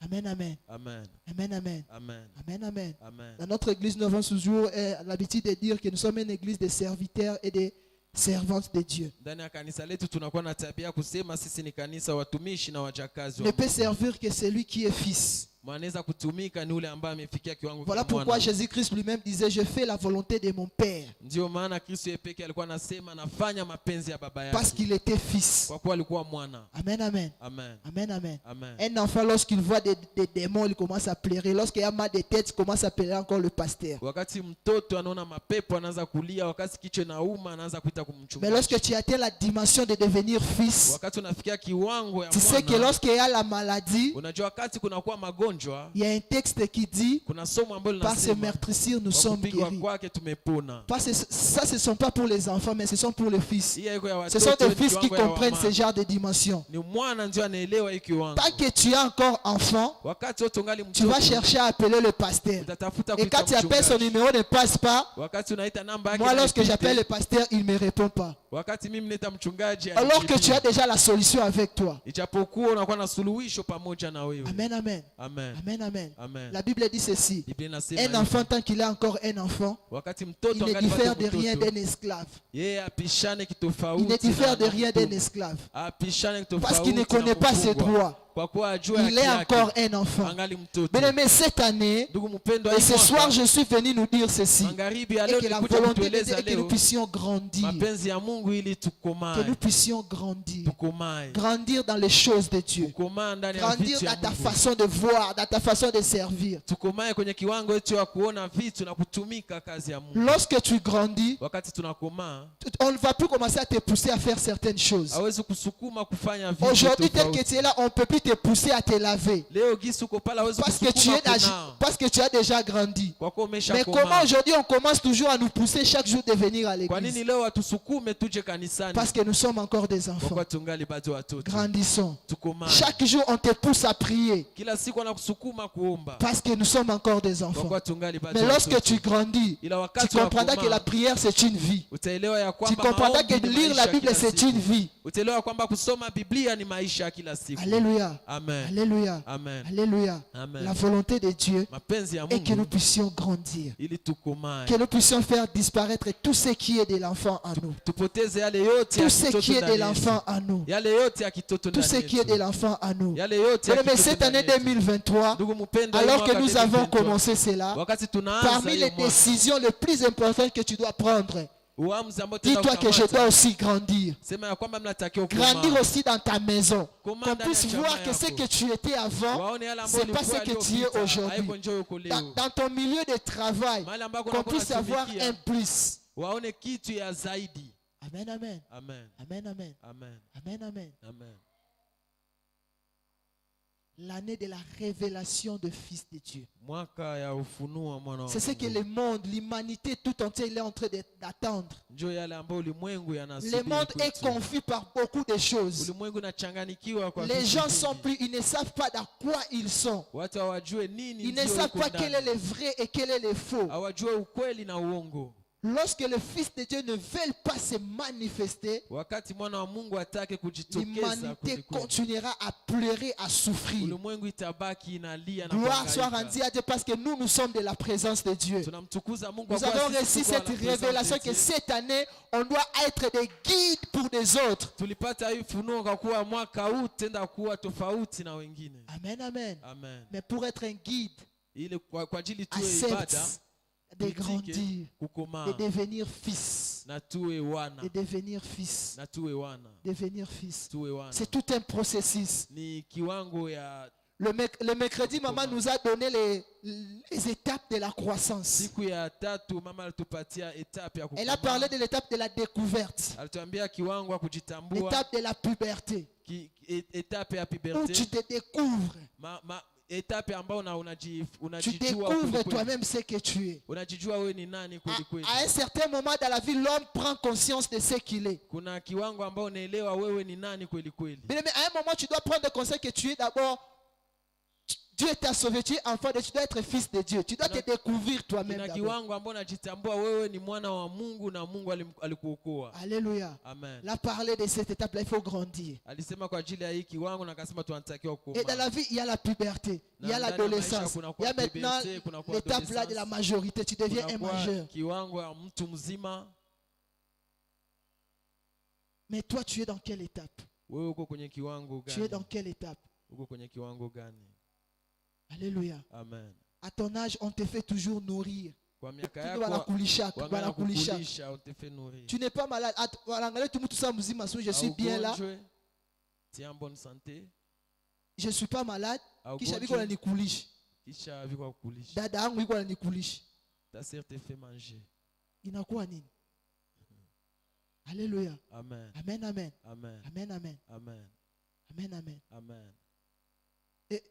Amen, amen. Amen. Amen, amen. Amen. Amen, amen. Amen. Dans notre église, nous avons toujours l'habitude de dire que nous sommes une église de serviteurs et de servantes de Dieu. Ndani ya kanisa letu tunakuwa na tabia kusema sisi ni kanisa watumishi na wajakazi wa Ne peut Mungu. servir que celui qui est fils. Mwanaweza kutumika ni ule ambaye amefikia kiwango Voilà cha pourquoi mwana. Jésus-Christ lui-même disait, je fais la volonté de mon Père. Ndio maana Kristo yeye pekee alikuwa anasema nafanya mapenzi ya baba Parce yake. qu'il était fils. Kwa kuwa alikuwa mwana. Amen, amen. Amen. Amen, amen. Amen. Un enfant, lorsqu'il voit des démons, il commence à pleurer. Lorsqu'il y a mal de tête, il commence à pleurer encore le pasteur. Wakati mtoto anaona mapepo anaanza kulia, wakati kichwa inauma anaanza kuita Mais kumchungaji. lorsque tu atteins la dimension de devenir fils, Wakati unafikia kiwango ya tu sais que mwana, lorsqu'il y a la maladie, unajua wakati kunakuwa magonjwa, il y a un texte qui dit, kuna somo ambalo par ce linasema meurtrissure, nous kwa sommes kupigwa guéris. kwake tumepona. Parce que ça, ce ne sont pas pour les enfants, mais ce sont pour les fils. Hii haiko ya Ce sont watoto, des fils qui kiwango ya comprennent wamama. ce genre de dimension. Ni mwana ndio anaelewa hii kiwango. Tant que tu es encore enfant, Wakati wote ungali tu vas mtoto, chercher à appeler le pasteur. utatafuta Et kuita quand tu appelles son mchungaji. numéro ne passe pas, Wakati unaita namba yake moi lorsque haipite, j'appelle le pasteur, il ne me répond pas. wakati mimi naita mchungaji Alors que hanijibu. tu as déjà la solution avec toi. Ijapokuwa unakuwa na suluhisho pamoja na wewe. Amen, amen. Amen. Amen, amen. Amen. La Bible dit ceci. Biblia inasema Un hivi, enfant, tant qu'il est encore un enfant, wakati il mtoto ne angali diffère bado de rien mtoto, d'un esclave. yeye apishane Il kitofauti ne diffère na de rien mtu. d'un esclave. Apishane kitofauti Parce qu'il ne na connaît pas ses mfungwa. droits. Kwa kuwa ajua Il est haki encore yake, un enfant. angali mtoto. Bien aimé, cette année, Ndugu mpendwa, et hii ce mwaka, soir, je suis venu nous dire ceci. magharibi ya Et leo que la nilikuja volonté de Dieu kutueleza est que nous leo puissions grandir. mapenzi ya Mungu ili Que tukomae. nous puissions grandir. Tukomae. Grandir dans les choses de Dieu. Tukomae ndani ya Grandir vitu ya dans ta Mungu. façon de voir, dans ta façon de servir. Tukomae kwenye kiwango yetu ya kuona vitu na kutumika kazi ya Mungu. Lorsque tu grandis, Wakati tunakomaa, on ne va plus commencer à te pousser à faire certaines choses. hawezi kusukuma kufanya vitu Aujourd'hui, tel que tofauti. tu es là, on ne peut plus te pousser à te laver. Leo gisi uko pale hawezi Parce que, kusukuma kunao. parce que tu as déjà grandi. Kwa kuwa Mais umeshakomaa. comment aujourd'hui on commence toujours à nous pousser chaque jour de venir à Kwa nini l'église? leo atusukume tuje kanisani? Parce que nous sommes encore des Kwa enfants. kuwa tungali bado watoto. Grandissons. Tukomae. Chaque jour on te pousse à prier. Kila siku anakusukuma kuomba. Parce que nous sommes encore des Kwa enfants. kuwa tungali bado Mais lorsque watoto. tu grandis, Ila tu wakati comprendras que la wakomaa, prière c'est une vie. utaelewa ya Tu kwamba comprendras que maombi ni lire la maisha Bible kila c'est siku. une vie. Utaelewa kwamba kusoma Biblia ni maisha ya kila siku. Alléluia. Amen. Alléluia. Amen. Alléluia. Amen. La volonté de Dieu Mapenzi ya est que nous Mungu puissions grandir. ili tukomae. Que nous puissions faire disparaître tout ce qui est de l'enfant en nous. Tupoteze yale yote ya Tout ce kitoto qui est de ndani l'enfant yetu. en nous. Yale yote ya kitoto Tout ce ndani qui est de yetu. l'enfant en nous. Yale yote ya Mais kitoto cette ndani année yetu. 2023, Ndugu mpendwa, alors hii que nous mwaka avons 2023, commencé cela, wakati tunaanza parmi hiyo les mwaka, décisions les plus importantes que tu dois prendre, uamuzi ambao tutaenda dis-toi que je kukamata, dois aussi grandir. sema ya kwamba mnatakiwa Grandir kukomaa. aussi dans ta maison. Comment Qu'on ndani ya puisse chama voir que ce yako. que tu étais avant, Waone yale ambayo c'est pas ulikuwa ce que tu es yaliyopita, aujourd'hui. haiko njoo yuko leo. Dans ton milieu de travail, Mahali ambako qu'on unakuwa puisse avoir unatumikia, un plus. waone kitu ya zaidi. Amen, amen. Amen. Amen, amen. Amen. Amen, amen. Amen. L'année de la révélation de Fils de Dieu. Mwaka ya ufunuo wa mwana wa C'est ce que Mungu. le monde, l'humanité tout entière, il est en train d'attendre. Njoo yale ambayo ulimwengu Le yanasubiri monde est kwetu. confus par beaucoup de choses. Ulimwengu unachanganikiwa kwa Les vitu gens vingi. sont plus, ils ne savent pas dans quoi ils sont. Watu hawajue nini Ils ne ndio savent iko pas quel est ndani. le vrai et quel est le faux. Hawajue ukweli na uongo. Lorsque le Fils de Dieu ne veut pas se manifester, Wakati mwana wa Mungu atake kujitokeza l'humanité kweli kweli, continuera à pleurer, à souffrir. ulimwengu itabaki inalia na Gloire soit kuhangaika. rendue à Dieu parce que nous sommes de la présence de Dieu. Tunamtukuza Mungu kwa Nous kuwa avons sisi reçu tuko na cette presence révélation de que Dieu. cette année, on doit être des guides pour des autres. Tulipata hii funuo kwa kuwa mwaka huu tenda kuwa tofauti na wengine. Amen, amen. Amen. Mais pour être un guide, Ile kwa ajili tuwe ibada, accepte de tuitike, grandir, kukomaa, de devenir fils, na tuwe wana, de devenir fils, na tuwe wana, devenir fils. tuwe wana. C'est tout un processus. Ni kiwango ya Le mercredi, maman nous a donné les étapes de la croissance. siku ya tatu. Mama alitupatia etape ya Elle a kukomaa. parlé de l'étape de la découverte, Alituambia kiwango ya kujitambua, l'étape de la puberté, etape ya où tu puberté, te découvres. etape ambayo Tu unajijua découvres kweli kweli. toi-même ce que tu es. Unajijua wewe ni nani kweli kweli. À un certain moment dans la vie, l'homme prend conscience de ce qu'il est. Kuna kiwango ambao unaelewa wewe ni nani kweli kweli. Mais à un moment, tu dois prendre conscience que tu es d'abord, Dieu t'a sauvé, tu es enfant de Dieu, tu dois être fils de Dieu. Tu dois te découvrir toi-même Kuna d'abord. kiwango ambao unajitambua wewe ni mwana wa Mungu na Mungu alikuokoa. Alléluia. Amen. Là, parler de cette étape-là, il faut grandir. Alisema kwa ajili ya hii kiwango na akasema tunatakiwa Et dans kukomaa. la vie, il y a la puberté, il y a Dans la l'adolescence, maisha il y a kunakuwa maintenant puberté, kunakuwa l'étape là de la majorité. Tu deviens un Kunakuwa majeur. kiwango ya mtu mzima. Mais toi, tu es dans quelle étape? Wewe uko kwenye kiwango Tu es gani? dans quelle étape? Uko kwenye kiwango gani? Alléluia. Amen. À ton âge, on te fait toujours nourrir. Kwa miaka Tu yako wanakulisha. on te fait nourrir. Tu n'es pas malade. Je suis bien là. Tu es en bonne santé. Je ne suis pas malade. Kisha biko Haugonjwi, wananikulisha. kisha viko kukulisha. Dada yangu iko wananikulisha. Ta sœur te fait manger. Inakuwa nini? Alléluia. Amen. Amen, amen. Amen. Amen, amen. Amen. Amen, amen. Amen. Et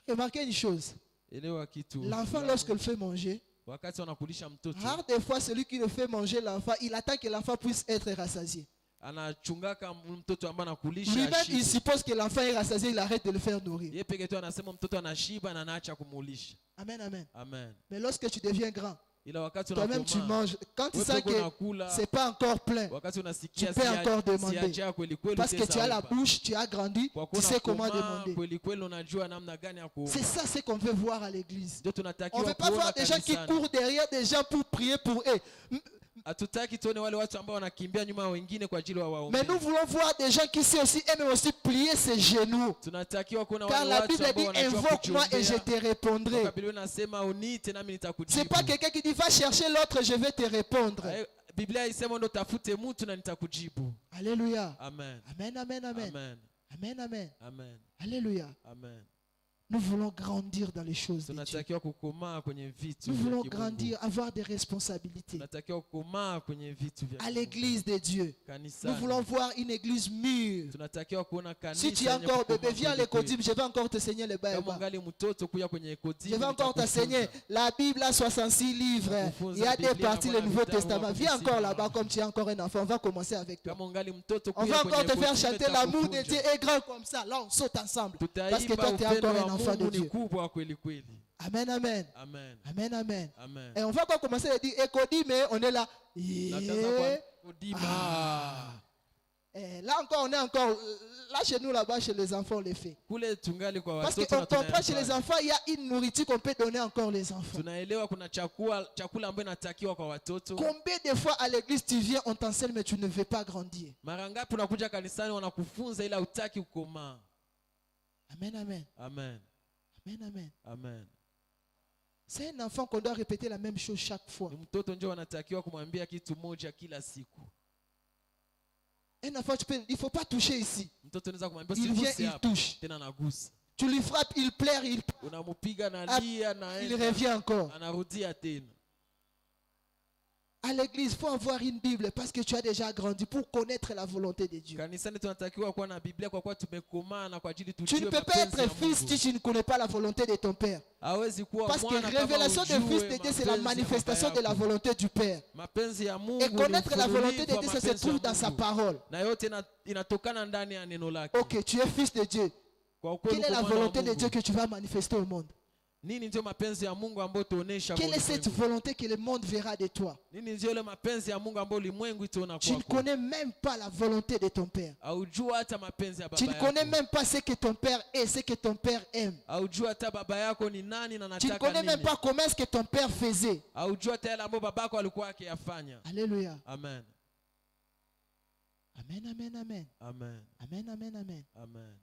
remarquez une chose. Elewa kitu. L'enfant, lorsqu'il fait manger, Wakati wanakulisha mtoto, rare des fois, celui qui le fait manger l'enfant, il attend que l'enfant puisse être rassasié. anachungaka mtoto ambaye anakulisha Lui-même, il ashibe. suppose que l'enfant est rassasié, il arrête de le faire nourrir. Yeye peke tu anasema mtoto anashiba na anaacha kumulisha. Amen, amen. Amen. Mais lorsque tu deviens grand, Ila wakati toi-même tu unakomaa, manges. Quand tu wewe sens peke que unakula, c'est pas encore plein, wakati unasikia tu peux encore demander. siaja kweli kweli, parce que tu as la utaomba. bouche, tu as grandi, Kwa tu kuwa sais comment unakomaa, demander. kweli kweli unajua namna gani ya kuomba. C'est ça ce qu'on veut voir à l'église. Ndio On ne tunatakiwa veut pas kuona voir des gens qui kanisani. courent derrière des gens pour prier pour eux. Hatutaki tuone wale watu ambao wanakimbia nyuma ya wengine kwa ajili wa waombe. Mais nous voulons voir des gens qui savent aussi aimer aussi plier ses genoux. Tunatakiwa kuona Car wale la watu Bible ambao dit wanajua invoque-moi et je kujiombea. te répondrai. Kwa Biblia inasema uniite nami nitakujibu. C'est pas quelqu'un qui dit va chercher l'autre, je vais te répondre. Biblia isema ndo tafute mtu na nitakujibu. Alléluia. Amen. Amen, amen, amen. Amen. Amen, amen. Amen. Alléluia. Amen. Nous voulons grandir dans les choses de Dieu. Tunatakiwa kukomaa kwenye vitu Nous vya voulons kimungu. grandir, avoir des responsabilités. Tunatakiwa kukomaa kwenye vitu vya À kimungu. l'église de Dieu. Kanisani. Nous voulons voir une église mûre. Tunatakiwa kuona kanisa Si tu es yenye encore kukomaa bébé, viens à kweli kweli. l'école, je vais encore t'enseigner le Kama Bible. ungali mtoto kuya kwenye kodini. Je vais encore t'enseigner. La Bible a 66 livres. Il y a des parties du Nouveau Testament. Viens encore là-bas comme tu es encore un enfant. On va commencer avec toi. Kama ungali mtoto On kuya va kwenye encore te faire kodini, chanter l'amour de nitakufunza. Dieu est grand comme ça. Là, on saute ensemble. Parce que Tutaimba toi, tu es upendo encore wa un enfant de Mungu ni Dieu. kubwa kweli kweli. Amen, amen. Amen. Amen, amen. Amen. Et on va encore commencer à dire Écodie, mais on est là. Nataanza kwa kodima. Là encore, on est encore. Là, chez nous, là-bas, chez les enfants, on les fait. Kule tungali kwa Parce watoto na qu'on comprend chez les tunayafanya. enfants, il y a une nourriture qu'on peut donner encore les enfants. Tunaelewa kuna chakula ambayo inatakiwa kwa watoto. Combien de fois à l'église tu viens, on t'enseigne, mais tu ne veux pas grandir. Mara ngapi unakuja kanisani wanakufunza ila hutaki kukomaa. Amen, amen. Amen. Amen, amen. Amen. C'est un enfant qu'on doit répéter la même chose chaque fois. Ni mtoto ndio wanatakiwa kumwambia kitu moja kila siku. Un enfant, il ne faut pas toucher ici. Mtoto anaweza kumwambia Il vient, usiguse il hapa. touche. Tena anagusa. Tu lui frappes, il pleure, Unamupiga na lia na il revient encore. anarudia tena. À l'église, il faut avoir une Bible parce que tu as déjà grandi pour connaître la volonté de Dieu. Kanisani tunatakiwa kuwa na Biblia kwa kuwa tumekomaa na kwa ajili Tu tujue ne peux pas mapenzi ya être fils Mungu. si tu ne connais pas la volonté de ton Père. Hawezi kuwa Parce que mwana kama révélation de ujue fils de Dieu, c'est la mapenzi ya manifestation baba de la yako. volonté du Père. Mapenzi ya Mungu Et connaître ni la volonté de ufunulivu wa Dieu, ça se mapenzi ya trouve dans sa Mungu. parole. Na yote inatokana ndani ya neno lake. Ok, tu es fils de Dieu. Kwa ukweli Quelle est la uko mwana wa volonté de Mungu. Dieu que tu vas manifester au monde? Nini ndio mapenzi ya Mungu ambayo tuonesha kwa Quelle est cette ulimwengu? volonté que le monde verra de toi? Nini ndio ile mapenzi ya Mungu ambayo ulimwengu itaona Tu ne kwako? connais même pas la volonté de ton Père. Haujua hata mapenzi ya Tu baba ne connais yako. même pas ce que ton Père est, ce que ton Père aime. Haujua hata baba yako ni nani na Tu ne anataka connais même nini. pas comment est-ce que ton Père faisait. Haujua hata yale ambayo babako alikuwa akiyafanya. Alléluia. Amen. Amen, amen, amen. Amen. Amen, amen, amen. Amen.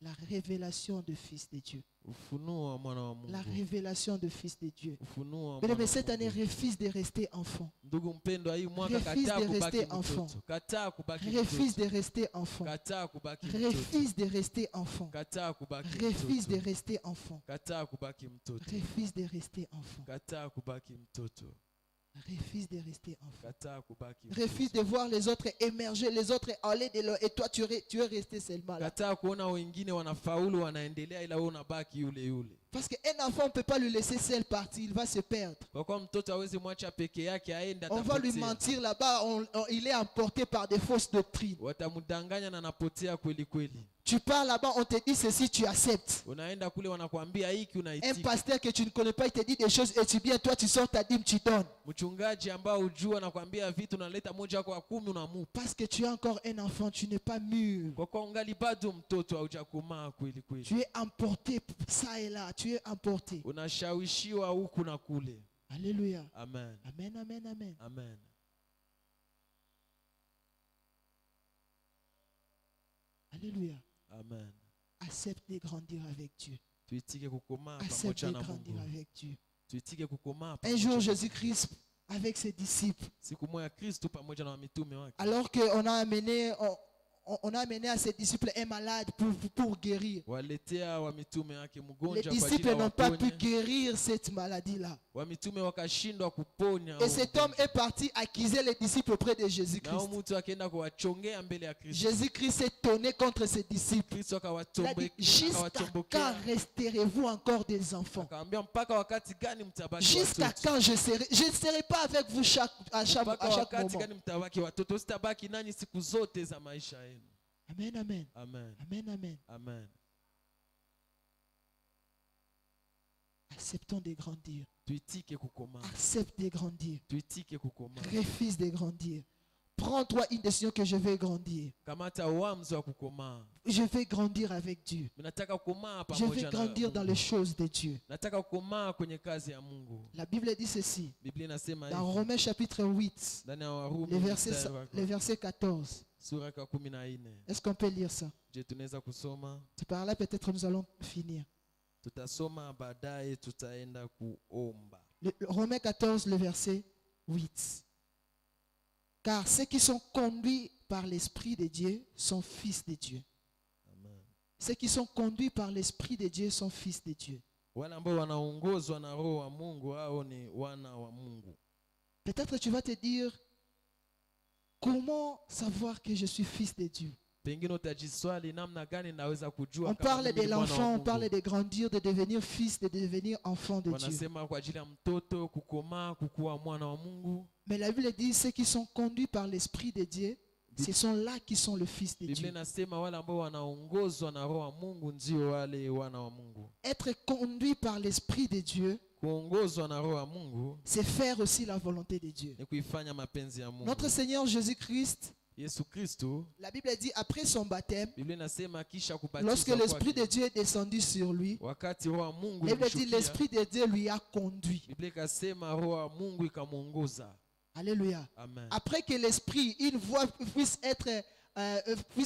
La révélation de Fils de Dieu. Ufunuo wa mwana wa La Mungu. révélation de Fils de Dieu. Ufunuo wa Mais mwana wa cette année, Mungu. refuse de rester enfant. Ndugu mpendwa, hii mwaka Refuse kataa de kubaki rester enfant. mtoto. Kataa kubaki Refuse mtoto. de rester enfant. Kataa kubaki mtoto. Refuse de rester enfant. Kataa kubaki Refuse de mtoto. rester enfant. Kataa kubaki mtoto. Refuse de rester enfant. Kataa kubaki mtoto. Refuse de rester enfant. Kataa kubaki Refuse mtoto. de voir les autres émerger, les autres aller de leur... Et toi, tu es resté seulement là. Kataa kuona wengine wanafaulu wanaendelea ila wewe unabaki yule yule. Parce qu'un enfant, on ne peut pas lui laisser seul partir, il va se perdre. Kwa kuwa mtoto hawezi mwacha peke yake aende On va lui atapotea. mentir là-bas, il est emporté par des fausses doctrines. Watamdanganya na anapotea kweli kweli. Tu pars là-bas, on te dit ceci, tu acceptes. Unaenda kule wanakuambia hiki Un unaitika. pasteur que tu ne connais pas, il te dit des choses et tu viens, toi tu sors ta dîme, tu donnes. Mchungaji ambao ujua anakuambia vitu unaleta moja kwa 10 unamupa. Parce que tu es encore un enfant, tu n'es pas mûr. Kwa kuwa ungali bado mtoto haujakomaa kweli kweli. Tu es emporté, ça et là, tu es emporté. Unashawishiwa huku na kule. Alléluia. Amen. Amen, amen, amen. Amen. Alléluia. Amen. Accepte de grandir avec Dieu. Tuitike kukomaa Accepte pamoja de na grandir Mungu. avec Dieu. Tuitike kukomaa Un pamoja jour, na- Jésus-Christ, avec ses disciples, siku moja Kristo pamoja na mitume wake. alors qu'on a amené, on a amené à ses disciples un malade pour guérir. Waletea wa mitume wake Les mgonjwa kwa ajili disciples ya n'ont pas pu waponye. guérir cette maladie-là. Wa mitume wakashindwa kuponya. Et cet homme est parti accuser les disciples auprès de Nao Jésus-Christ. mtu akaenda kuwachongea mbele ya Kristo. Jésus-Christ s'est tourné contre ses disciples. Kristo Il a dit, jusqu'à quand akawatombokea. resterez-vous encore des enfants? Akamwambia mpaka wakati gani mtabaki Jusqu'à watoto? quand je ne serai pas avec vous à chaque Mpaka wakati moment? gani mtabaki watoto? Sitabaki nanyi siku zote za maisha yenu. Amen, amen. Amen. Amen, amen. Amen. Acceptons de grandir. Tuitike kukomaa. Accepte de grandir. Tuitike kukomaa. Refuse de grandir. Prends-toi une décision que je vais grandir. Kamata uamuzi wa kukomaa. Je vais grandir avec Dieu. Nataka kukomaa Je vais pamoja na grandir dans Mungu. les choses de Dieu. Nataka kukomaa kwenye kazi ya Mungu. La Bible dit ceci. Biblia inasema Dans hivi Romains chapitre 8, ndani ya Warumi le verset mstari wa 14. sura ya 14. Est-ce qu'on peut lire ça? Je tunaweza kusoma, C'est par là peut-être nous allons finir. tutasoma baadaye, tutaenda kuomba. Romains 14, le verset 8. Car ceux qui sont conduits par l'Esprit de Dieu sont fils de Dieu. Amen. Ceux qui sont conduits par l'Esprit de Dieu sont fils de Dieu. Wale ambao wanaongozwa na Roho wa Mungu hao ni wana wa Mungu. Peut-être tu vas te dire, comment savoir que je suis fils de Dieu? Pengine utajiswali namna gani naweza kujua On kama parle mimi de ni mwana wa l'enfant, on Mungu. parle de grandir, de devenir fils, de devenir enfant de Dieu. Wanasema kwa ajili ya mtoto kukomaa, kukuwa mwana wa Mungu. Mais la Bible dit, ceux qui sont conduits par l'Esprit de Dieu, ce sont là qui sont le fils de Biblia Dieu. inasema wale ambao wanaongozwa na Roho wa Mungu ndio wale wana wa Mungu. Être conduit par l'Esprit de Dieu, Kuongozwa na Roho wa Mungu c'est faire aussi la volonté de Dieu. ni kuifanya mapenzi ya Mungu. Notre Seigneur Jésus-Christ, Yesu Kristo, la Bible dit après son baptême, Biblia inasema kisha lorsque kubatizwa l'Esprit kwake, de Dieu est descendu sur lui, wakati roho wa Mungu la Bible dit ilishukia, l'Esprit de Dieu lui a conduit. Biblia ikasema roho wa Mungu ikamuongoza. Alléluia. Amen. Après que l'Esprit, une voix puisse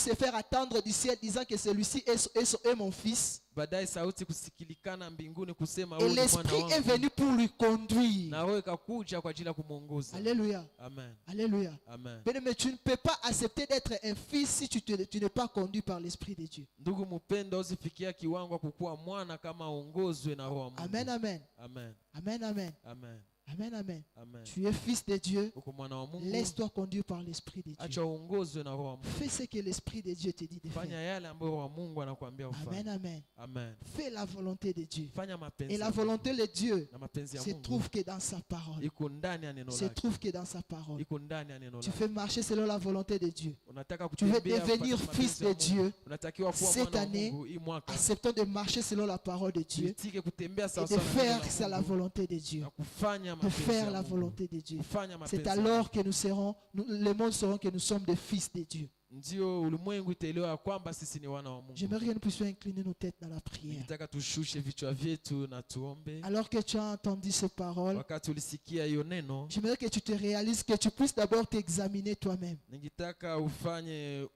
se faire attendre du ciel disant que celui-ci est mon fils. Baadaye sauti kusikilikana mbinguni kusema Et huyu ni mwana l'Esprit est wangu, venu pour lui conduire. na roho ikakuja kwa ajili ya kumuongoza. Alléluia. Amen. Alléluia. Amen. Mais tu ne peux pas accepter d'être un fils si tu n'es pas conduit par l'Esprit de Dieu. Ndugu mpendwa, usifikia kiwango kukuwa mwana kama ongozwe na roho wa Mungu. Amen, amen. Amen. Amen, amen. Amen. Amen, amen. Amen. Tu es fils de Dieu. Uko mwana wa Mungu, Laisse-toi conduire par l'Esprit de Dieu. acha uongozwe na roho wa Mungu. Fais ce que l'Esprit de Dieu te dit de Fanya faire. yale ambayo roho wa Mungu anakuambia Amen, ufanye. amen. Amen. Fais la volonté de Dieu. Fanya mapenzi Et la ya Mungu. volonté de Dieu Na mapenzi ya se Mungu trouve que dans sa parole. iko ndani ya neno Se lake. trouve que dans sa parole. Iko ndani ya neno Tu lake. fais marcher selon la volonté de Dieu. Unataka Tu veux kutembea devenir kufuata fils mapenzi de ya Mungu. Dieu. Unatakiwa kuwa Cette mwana wa année, Mungu hii mwaka. acceptons de marcher selon la parole de Dieu Uitike kutembea et sawa de sawa na neno faire la ça la Mungu, volonté de Dieu. na kufanya De mapenzi faire ya la Mungu. volonté de Dieu. Kufanya mapenzi C'est ya alors que le monde saura que nous sommes des fils de Dieu. ndio ulimwengu itaelewa ya kwamba sisi ni wana wa Mungu. J'aimerais que nous puissions incliner nos têtes dans la prière. Nitaka tushushe vichwa vyetu na tuombe. Alors que tu as entendu ces paroles, Wakati ulisikia hiyo neno, j'aimerais que tu te réalises que tu puisses d'abord t'examiner toi-même. ningetaka ufanye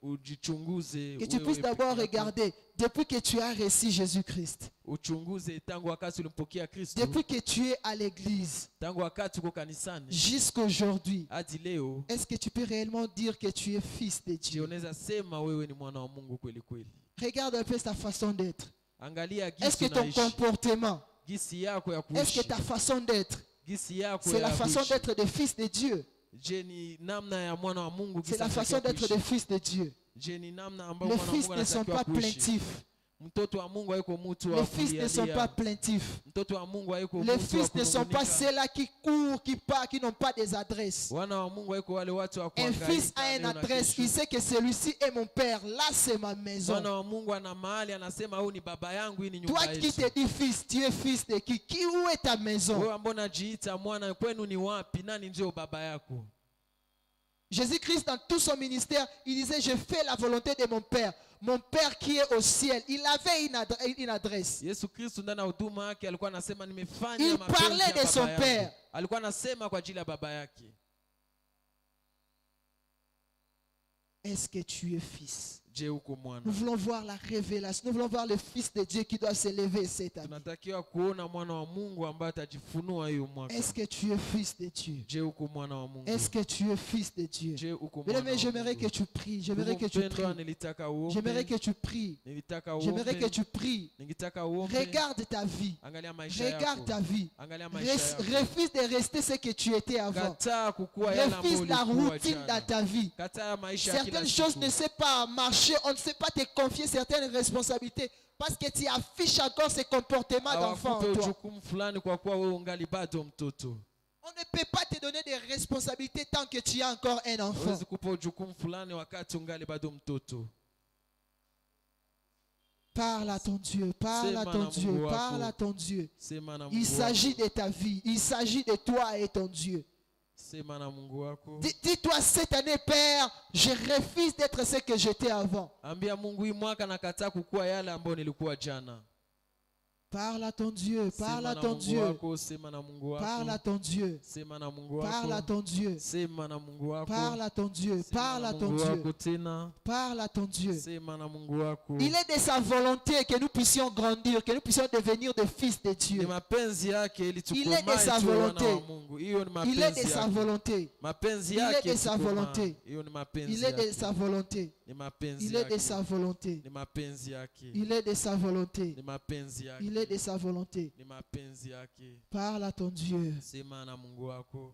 ujichunguze, Que tu wewe puisses d'abord peke yako. regarder depuis que tu as reçu Jésus-Christ, Uchunguze tangu wakati ulimpokea Kristo, depuis que tu es à l'église tangu wakati uko kanisani jusqu'aujourd'hui. hadi leo. Est-ce que tu peux réellement dire que tu es fils de Je Dieu? unaweza sema wewe ni mwana wa Mungu kweli kweli? Regarde un peu ta façon d'être. Angalia Est-ce que gisi ton unaishi, comportement, gisi yako ya est-ce que kuishi, ta façon d'être, gisi yako c'est la ya façon kuishi. d'être de fils de Dieu? Je ni namna ya mwana wa Mungu, C'est gisi la façon anatakiwa d'être kuishi. de fils de Dieu. Je ni namna ambayo Les mwana wa fils Mungu ne sont anatakiwa pas kuishi. plaintifs. Mtoto wa Mungu haiko mtu Les wa fils ne sont pas kulialia. plaintifs. Mtoto wa Mungu haiko Les mtu wa fils ne sont pas kunung'unika. ceux-là qui courent, qui partent, qui n'ont pas des adresses. Wana wa Mungu haiko wale watu wa Un kuhangaika fils a une leo na adresse. kesho. Il sait que celui-ci est mon père. Là, c'est ma maison. Mwana wa Mungu ana mahali anasema huyu ni baba yangu, hii ni Toi nyumba qui yetu. te dis fils, tu es fils de qui? Où est ta maison? Wewe ambao unajiita mwana, kwenu ni wapi? Nani ndio baba yako? Jésus-Christ, dans tout son ministère, il disait, je fais la volonté de mon Père. Mon Père qui est au ciel. Il avait une adresse. Yesu Kristo ndani ya huduma yake alikuwa anasema nimefanya Il mapenzi parlait ya de baba son yangu. père. Alikuwa anasema kwa ajili ya baba yake. Est-ce que tu es fils? Je uko mwana? Nous voulons voir la révélation. Nous voulons voir le Fils de Dieu qui doit s'élever cette année. Tunatakiwa kuona mwana wa Mungu ambaye atajifunua hiyo mwaka. Est-ce que tu es fils de Dieu? Je uko mwana wa Mungu? Est-ce que tu es fils de Dieu? Je uko Bien mwana aimé, wa j'aimerais Mungu? que tu pries. J'aimerais que tu Mpendwa, pries. nilitaka uombe. J'aimerais que tu pries. Nilitaka J'aimerais que uombe. tu pries. Nilitaka uombe. Regarde ta vie. Angalia maisha Regarde yako. ta vie. Angalia maisha yako. Refuse de rester ce que tu étais avant. Kataa kukua yale ambayo Refuse la ulikuwa routine dans jana. ta vie. Kataa maisha ya kila Certaines choses siku. ne savent pas marcher. On ne sait pas te confier certaines responsabilités parce que tu affiches encore ces comportements d'enfant en Hawakupe toi. jukumu fulani kwa kuwa wewe ungali bado mtoto. On ne peut pas te donner des responsabilités tant que tu es encore un enfant. Huwezi kupa jukumu fulani wakati ungali bado mtoto. Parle à ton Dieu, parle à ton Dieu, parle à ton Dieu. Sema na Il Mungu s'agit wako. de ta vie, il s'agit de toi et ton Dieu. Sema na Mungu wako. Dis-toi cette année, Père, je refuse d'être ce que j'étais avant. Ambia Mungu, hii mwaka nakataa kukua yale ambayo nilikuwa jana. Parle à ton Dieu, parle Sema à na ton Mungu Dieu, wako, sema na Mungu wako. parle à ton Dieu, Sema na Mungu parle à wako. ton Dieu, Sema na Mungu wako. parle à ton Dieu, Sema parle na à ton Mungu Dieu, wako tena. parle à ton Dieu. Sema na Mungu wako. Il est de sa volonté que nous puissions grandir, que nous puissions devenir des fils de Ni Dieu. mapenzi yake ili Il est de sa tukomae tuwe wana volonté. wa Mungu. Hiyo ni Il est mapenzi de sa yake. volonté. Mapenzi Il est yake de sa tukomae. volonté. Hiyo ni mapenzi Il est de yake. sa volonté. Ni mapenzi Il est de yake. sa volonté. Ni mapenzi yake. Il est de sa volonté. Ni mapenzi yake. Il est de sa volonté. Ni mapenzi yake. Parle à ton Dieu. Sema na Mungu wako.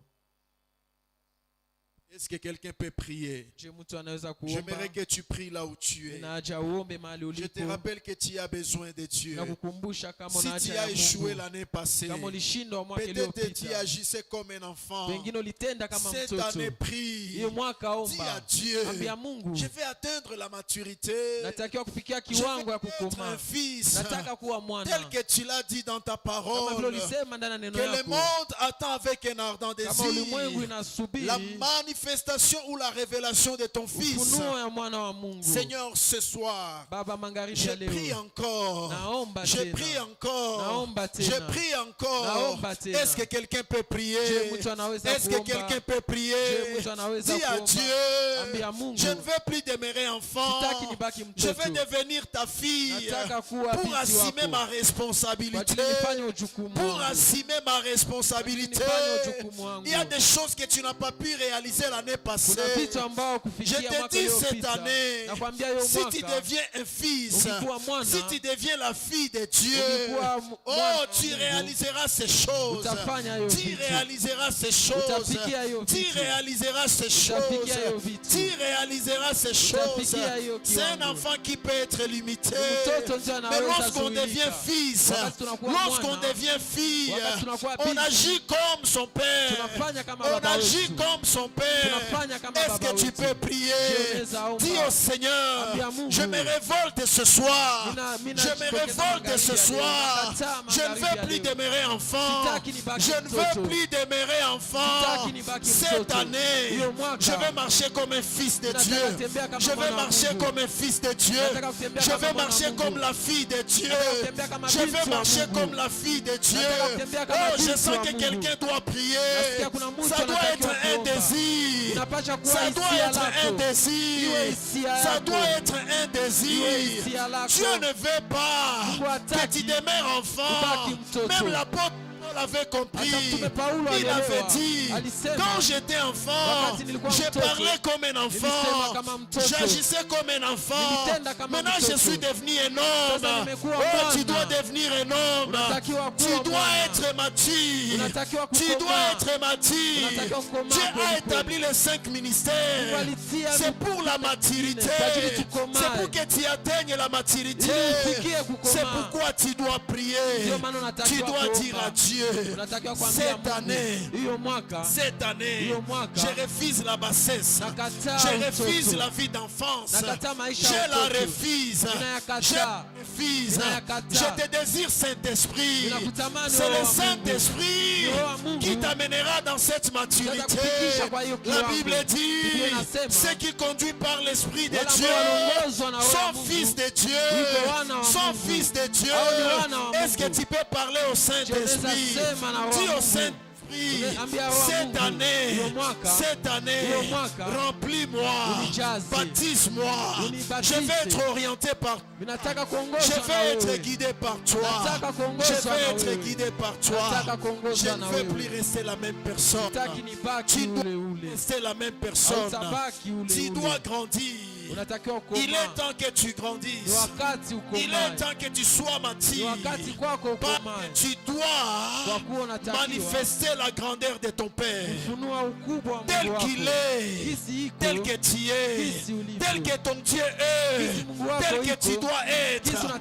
Est-ce que quelqu'un peut prier? Je mtu anaweza kuomba. J'aimerais que tu pries là où tu es. Naacha uombe mahali Je te ulipo. rappelle que tu as besoin de Dieu. Na kukumbusha kama Si unaacha tu ya as échoué Mungu. l'année passée, Kama ulishindwa mwaka peut-être tu iliyopita. agissais comme un enfant. Pengine ulitenda kama Cette mtoto. année, prie. Hiyo mwaka Dis à omba. Dieu, Ambia Mungu. je vais atteindre la maturité. Natakiwa kufikia Je kiwango ya vais être kukoma. un fils. Nataka kuwa mwana. Tel que tu l'as dit dans ta Kama vile parole. ulisema ndani ya neno Que le yako. monde attend avec un ardent Kama ulimwengu désir inasubiri la manifestation manifestation ou la révélation de ton Fils. ufunuo ya mwana wa Mungu. Seigneur, ce soir, Baba, magharibi je ya prie leo encore. naomba Je tena. prie encore. Naomba Je tena. prie encore. Naomba tena. Est-ce que quelqu'un peut prier? Je mtu anaweza Est-ce que kuomba? quelqu'un peut prier? Je mtu anaweza Dis à kuomba? Dieu, Ambia Mungu. je ne veux plus demeurer enfant. Sitaki nibaki Je mtoto. veux devenir ta fille Nataka kuwa pour binti assumer wako. ma Kwa responsabilité. ajili nifanye ujukumu Pour wangu. assumer ma responsabilité. Nifanye ujukumu wangu. Il y a des choses que tu n'as pas pu réaliser l'année passée. Kuna vitu ambao Je kufikia te mwaka dis cette uliopita. année, Nakwambia hiyo si tu mwaka deviens un fils, ukikuwa mwana, si tu deviens la fille de Dieu, ukikuwa oh, mwana wa tu Mungu, réaliseras ces choses. utafanya hiyo Tu vitu. réaliseras ces choses. Utafikia hiyo Tu vitu. réaliseras ces choses. Utafikia hiyo vitu. Tu réaliseras ces choses. Utafikia hiyo C'est un kiwango. enfant qui peut être limité. Mtoto ndio Mais anaweza lorsqu'on zuilika. devient fils, Wakati tunakuwa lorsqu'on mwana, devient fille, wakati tunakuwa on binti, agit comme son père. tunafanya kama On baba agit wetu. comme son père. Tunafanya kama Est-ce baba que tu wetu. peux prier? Unaweza omba. Dis au Seigneur, Ambia Mungu. je me révolte ce soir. Mina Je me jipokeza révolte magharibi ce ya leo. soir. Nakataa Je ne magharibi ya veux plus leo. demeurer enfant. Sitaki nibaki Je ne mtoto. veux plus demeurer enfant. Sitaki nibaki Cette mtoto. année, Hiyo mwaka. je vais marcher comme un fils de Nataka Dieu. kutembea kama Je vais mwana wa marcher Mungu. comme un fils de Dieu. Nataka kutembea Je kama vais mwana wa marcher Mungu. comme la fille de Dieu. Nataka kutembea kama Je binti vais wa marcher Mungu. comme la fille de Dieu. Nataka kutembea kama Oh, je binti sens wa que Mungu. quelqu'un doit prier. Nasikia kuna mtu Ça doit être anatakiwa un kuomba. désir. Inapaswa kuwa Ça doit hisia être un lako. désir. Iwe hisia Ça yako. doit être un Iwe désir. hisia lako. Dieu ne veut pas Mungu que hataki tu demeures enfant. ubaki mtoto. Même l'apôtre Paul avait compris. Hata Mtume Paulo Il avait alielewa. dit, Alisema, quand j'étais enfant, wakati nilikuwa je mtoto, parlais comme un nilisema enfant. kama mtoto. J'agissais comme un enfant. Nilitenda kama Maintenant, je mtoto. suis devenu un homme. Sasa nimekuwa Oh, mwana. tu dois devenir un homme. Unatakiwa Tu kuwa dois mwana. être mature. Unatakiwa Tu kukomaa. dois être mature. Unatakiwa kukomaa Dieu a kweli établi les 5 ministères. Mungu alitia C'est pour la mitume maturité. kwa ajili tukomae. C'est pour que tu atteignes la maturité. Ili ufikie kukomaa. C'est pourquoi tu dois prier. Ndio maana Tu unatakiwa dois kuomba. dire à Dieu, Unatakiwa kuambia cette Mungu, année, hiyo mwaka cette année, hiyo mwaka, je refuse la bassesse. nakataa Je refuse utoto. la vie d'enfance. Nakataa maisha Je ya la utoto. refuse. Ninayakataa. Je la refuse. Ninayakataa. Je te désire, Saint-Esprit. Ninakutamani C'est Roho le wa Mungu. Saint-Esprit Roho wa Mungu. qui t'amènera dans cette maturité. Atakufikisha kwa hiyo La kiwango. Bible Biblia dit, inasema, ceux qui conduit par l'Esprit de wale Dieu ambao wanaongozwa na Roho wa sont Mungu, fils de Dieu. wiko wana wa Sont Mungu. fils de Dieu. Hao ni wana wa Est-ce que Mungu. tu peux parler au Saint-Esprit? Je naweza sema na Roho wa Dis au Mungu. Saint-Esprit, Ambia Roho wa cette Mungu, année, hiyo mwaka, cette année, hiyo mwaka, remplis-moi, unijaze, baptise-moi. unibatize. Je vais être orienté par Ninataka je kuongozwa na vais être wewe. guidé par toi. Nataka Je kuongozwa vais na être wewe. guidé par toi. Nataka kuongozwa Je na ne veux wewe. plus rester la même personne. Sitaki nibaki Tu dois ule ule. rester la même personne. Hautabaki ule Tu ule. dois grandir. Unatakiwa Il est kukomaa. temps que tu Ni grandisses. wakati Il est ukomae. temps que tu sois Ni mature. wakati kwako Parce ukomae. que tu Kwa dois kuwa unatakiwa manifester la grandeur de ton Père. kufunua ukubwa wa Tel Mungu wako. qu'il est, Jinsi iko, tel que tu es, jinsi ulivyo. tel que ton Dieu est, Jinsi Mungu wako tel que iko. tu dois être, Jinsi una-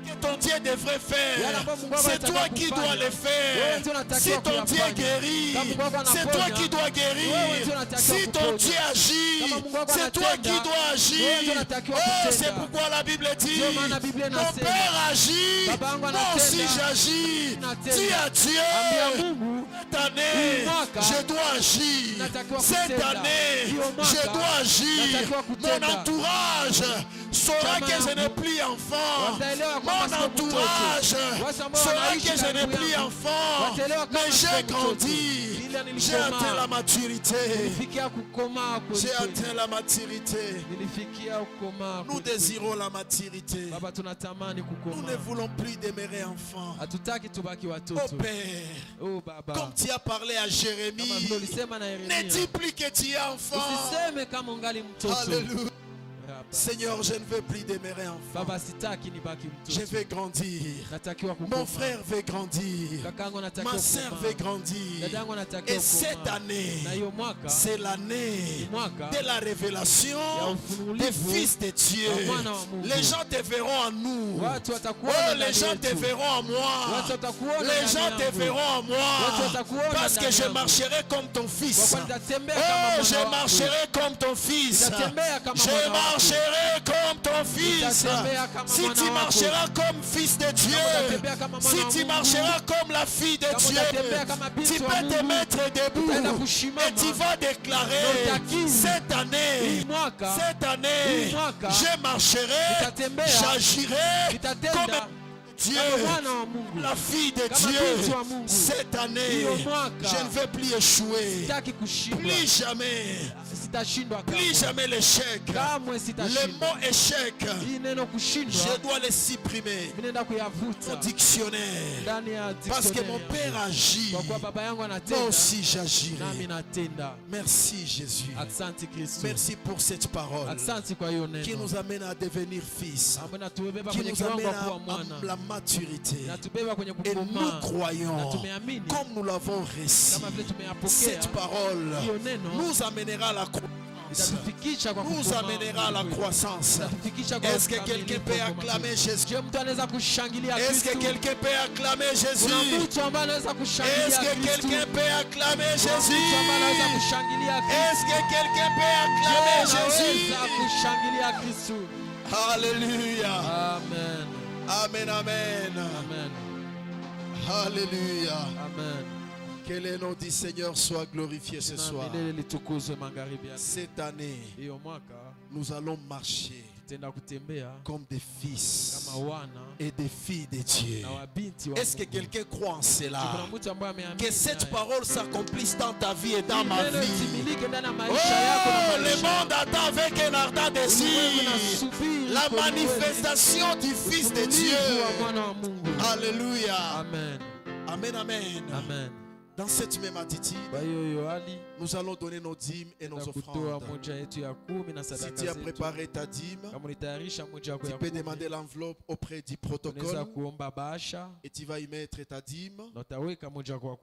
que ton Dieu devrait Yale faire. ambayo Mungu wako C'est anataka toi qui kufanya. dois le Wewe faire. ndio unatakiwa Si ton Dieu kuyafanya. guérit, Kama Mungu wako c'est anaponya, toi qui dois wewe guérir. ndio unatakiwa Si ton kuponya. Dieu agit, Kama Mungu wako c'est toi anatenda, qui dois wewe ndio agir. unatakiwa Oh, kutenda. c'est pourquoi la Bible dit, Ndio maana Biblia mon inasema, Père agit, Baba yangu moi anatenda, aussi j'agis. natenda. Dis à Dieu, Ambia Mungu, cette année, mwaka, je dois agir. natakiwa Cette kutenda. année, Hiyo mwaka, je dois agir. natakiwa Mon kutenda. entourage saura Chama que je n'ai yangu, plus enfant. wataelewa kwamba Mon sio mtoto. entourage Watu ambao saura wanaishi que je n'ai karibu plus yangu, enfant. wataelewa kama Mais sio j'ai mtoto. grandi. Ila J'ai atteint nilikomaa. la maturité. Nilifikia kukomaa kweli J'ai kweli. atteint la maturité. Nilifikia kukomaa Nous kweli kweli. désirons la maturité. Baba, tunatamani Nous ne kukomaa. voulons plus demeurer enfants. Hatutaki tubaki Oh watoto. Père, Oh Baba, comme tu as parlé à kama vile Jérémie, ulisema na ne Yeremia, dis plus que tu es enfant. usiseme kama ungali mtoto. Alléluia. Baba, Seigneur, je ne veux plus demeurer enfant. Baba, sitaki nibaki Je mtoto. vais grandir. Natakiwa Mon kukomaa. frère veut grandir. Kakangu anatakiwa Ma soeur kukomaa. veut grandir. Dadangu anatakiwa Et cette kukomaa. année, Na hiyo mwaka c'est l'année ni mwaka de la révélation ya des ufunulivu fils de Dieu. wa mwana wa Mungu. Les gens te verront en nous. Watu Oh, watakuona les ndani gens te yetu. verront en moi. Watu watakuona Les ndani gens te yangu. verront en moi. Watu watakuona Parce que ndani je yangu. marcherai comme ton Kwa fils. kuwa nitatembea kama Oh, mwana je wako. marcherai comme ton fils. Nitatembea kama Je mwana wako. marcherai marcherais comme ton fils, si tu marcheras comme fils de Dieu, si tu marcheras comme la fille de Dieu, tu peux te mettre debout et tu vas déclarer cette année, je marcherai, j'agirai comme Dieu, la fille de Dieu. Cette année, je ne vais plus échouer, plus jamais l'échec. Le mot échec, je dois le supprimer au dictionnaire, parce que mon père agit, moi aussi j'agirai. Merci Jésus, merci pour cette parole qui nous amène à devenir fils, qui nous amène à la maturité, et nous croyons comme nous l'avons reçu. Cette parole nous amènera à la croissance, nous amènera à la croissance. Est-ce que quelqu'un peut acclamer Jésus? Est-ce que quelqu'un peut acclamer Jésus? Est-ce que quelqu'un peut acclamer Jésus? Est-ce que quelqu'un peut acclamer Jésus? Alléluia. Amen. Amen, amen. Amen. Alléluia. Amen. Que le nom du Seigneur soit glorifié ce soir. Cette année, nous allons marcher comme des fils et des filles de Dieu. Est-ce que quelqu'un croit en cela? Que cette parole s'accomplisse dans ta vie et dans ma vie. Oh, le monde attend avec un ardent désir la manifestation du Fils de Dieu. Alléluia. Amen. Amen, amen. Amen. Dans cette même attitude, nous allons donner nos dîmes et nos offrandes. Si tu as préparé ta dîme, tu peux demander l'enveloppe auprès du protocole et tu vas y mettre ta dîme.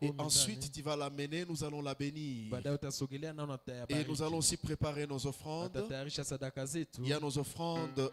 Et ensuite, tu vas l'amener, nous allons la bénir. Et nous allons aussi préparer nos offrandes. Il y a nos offrandes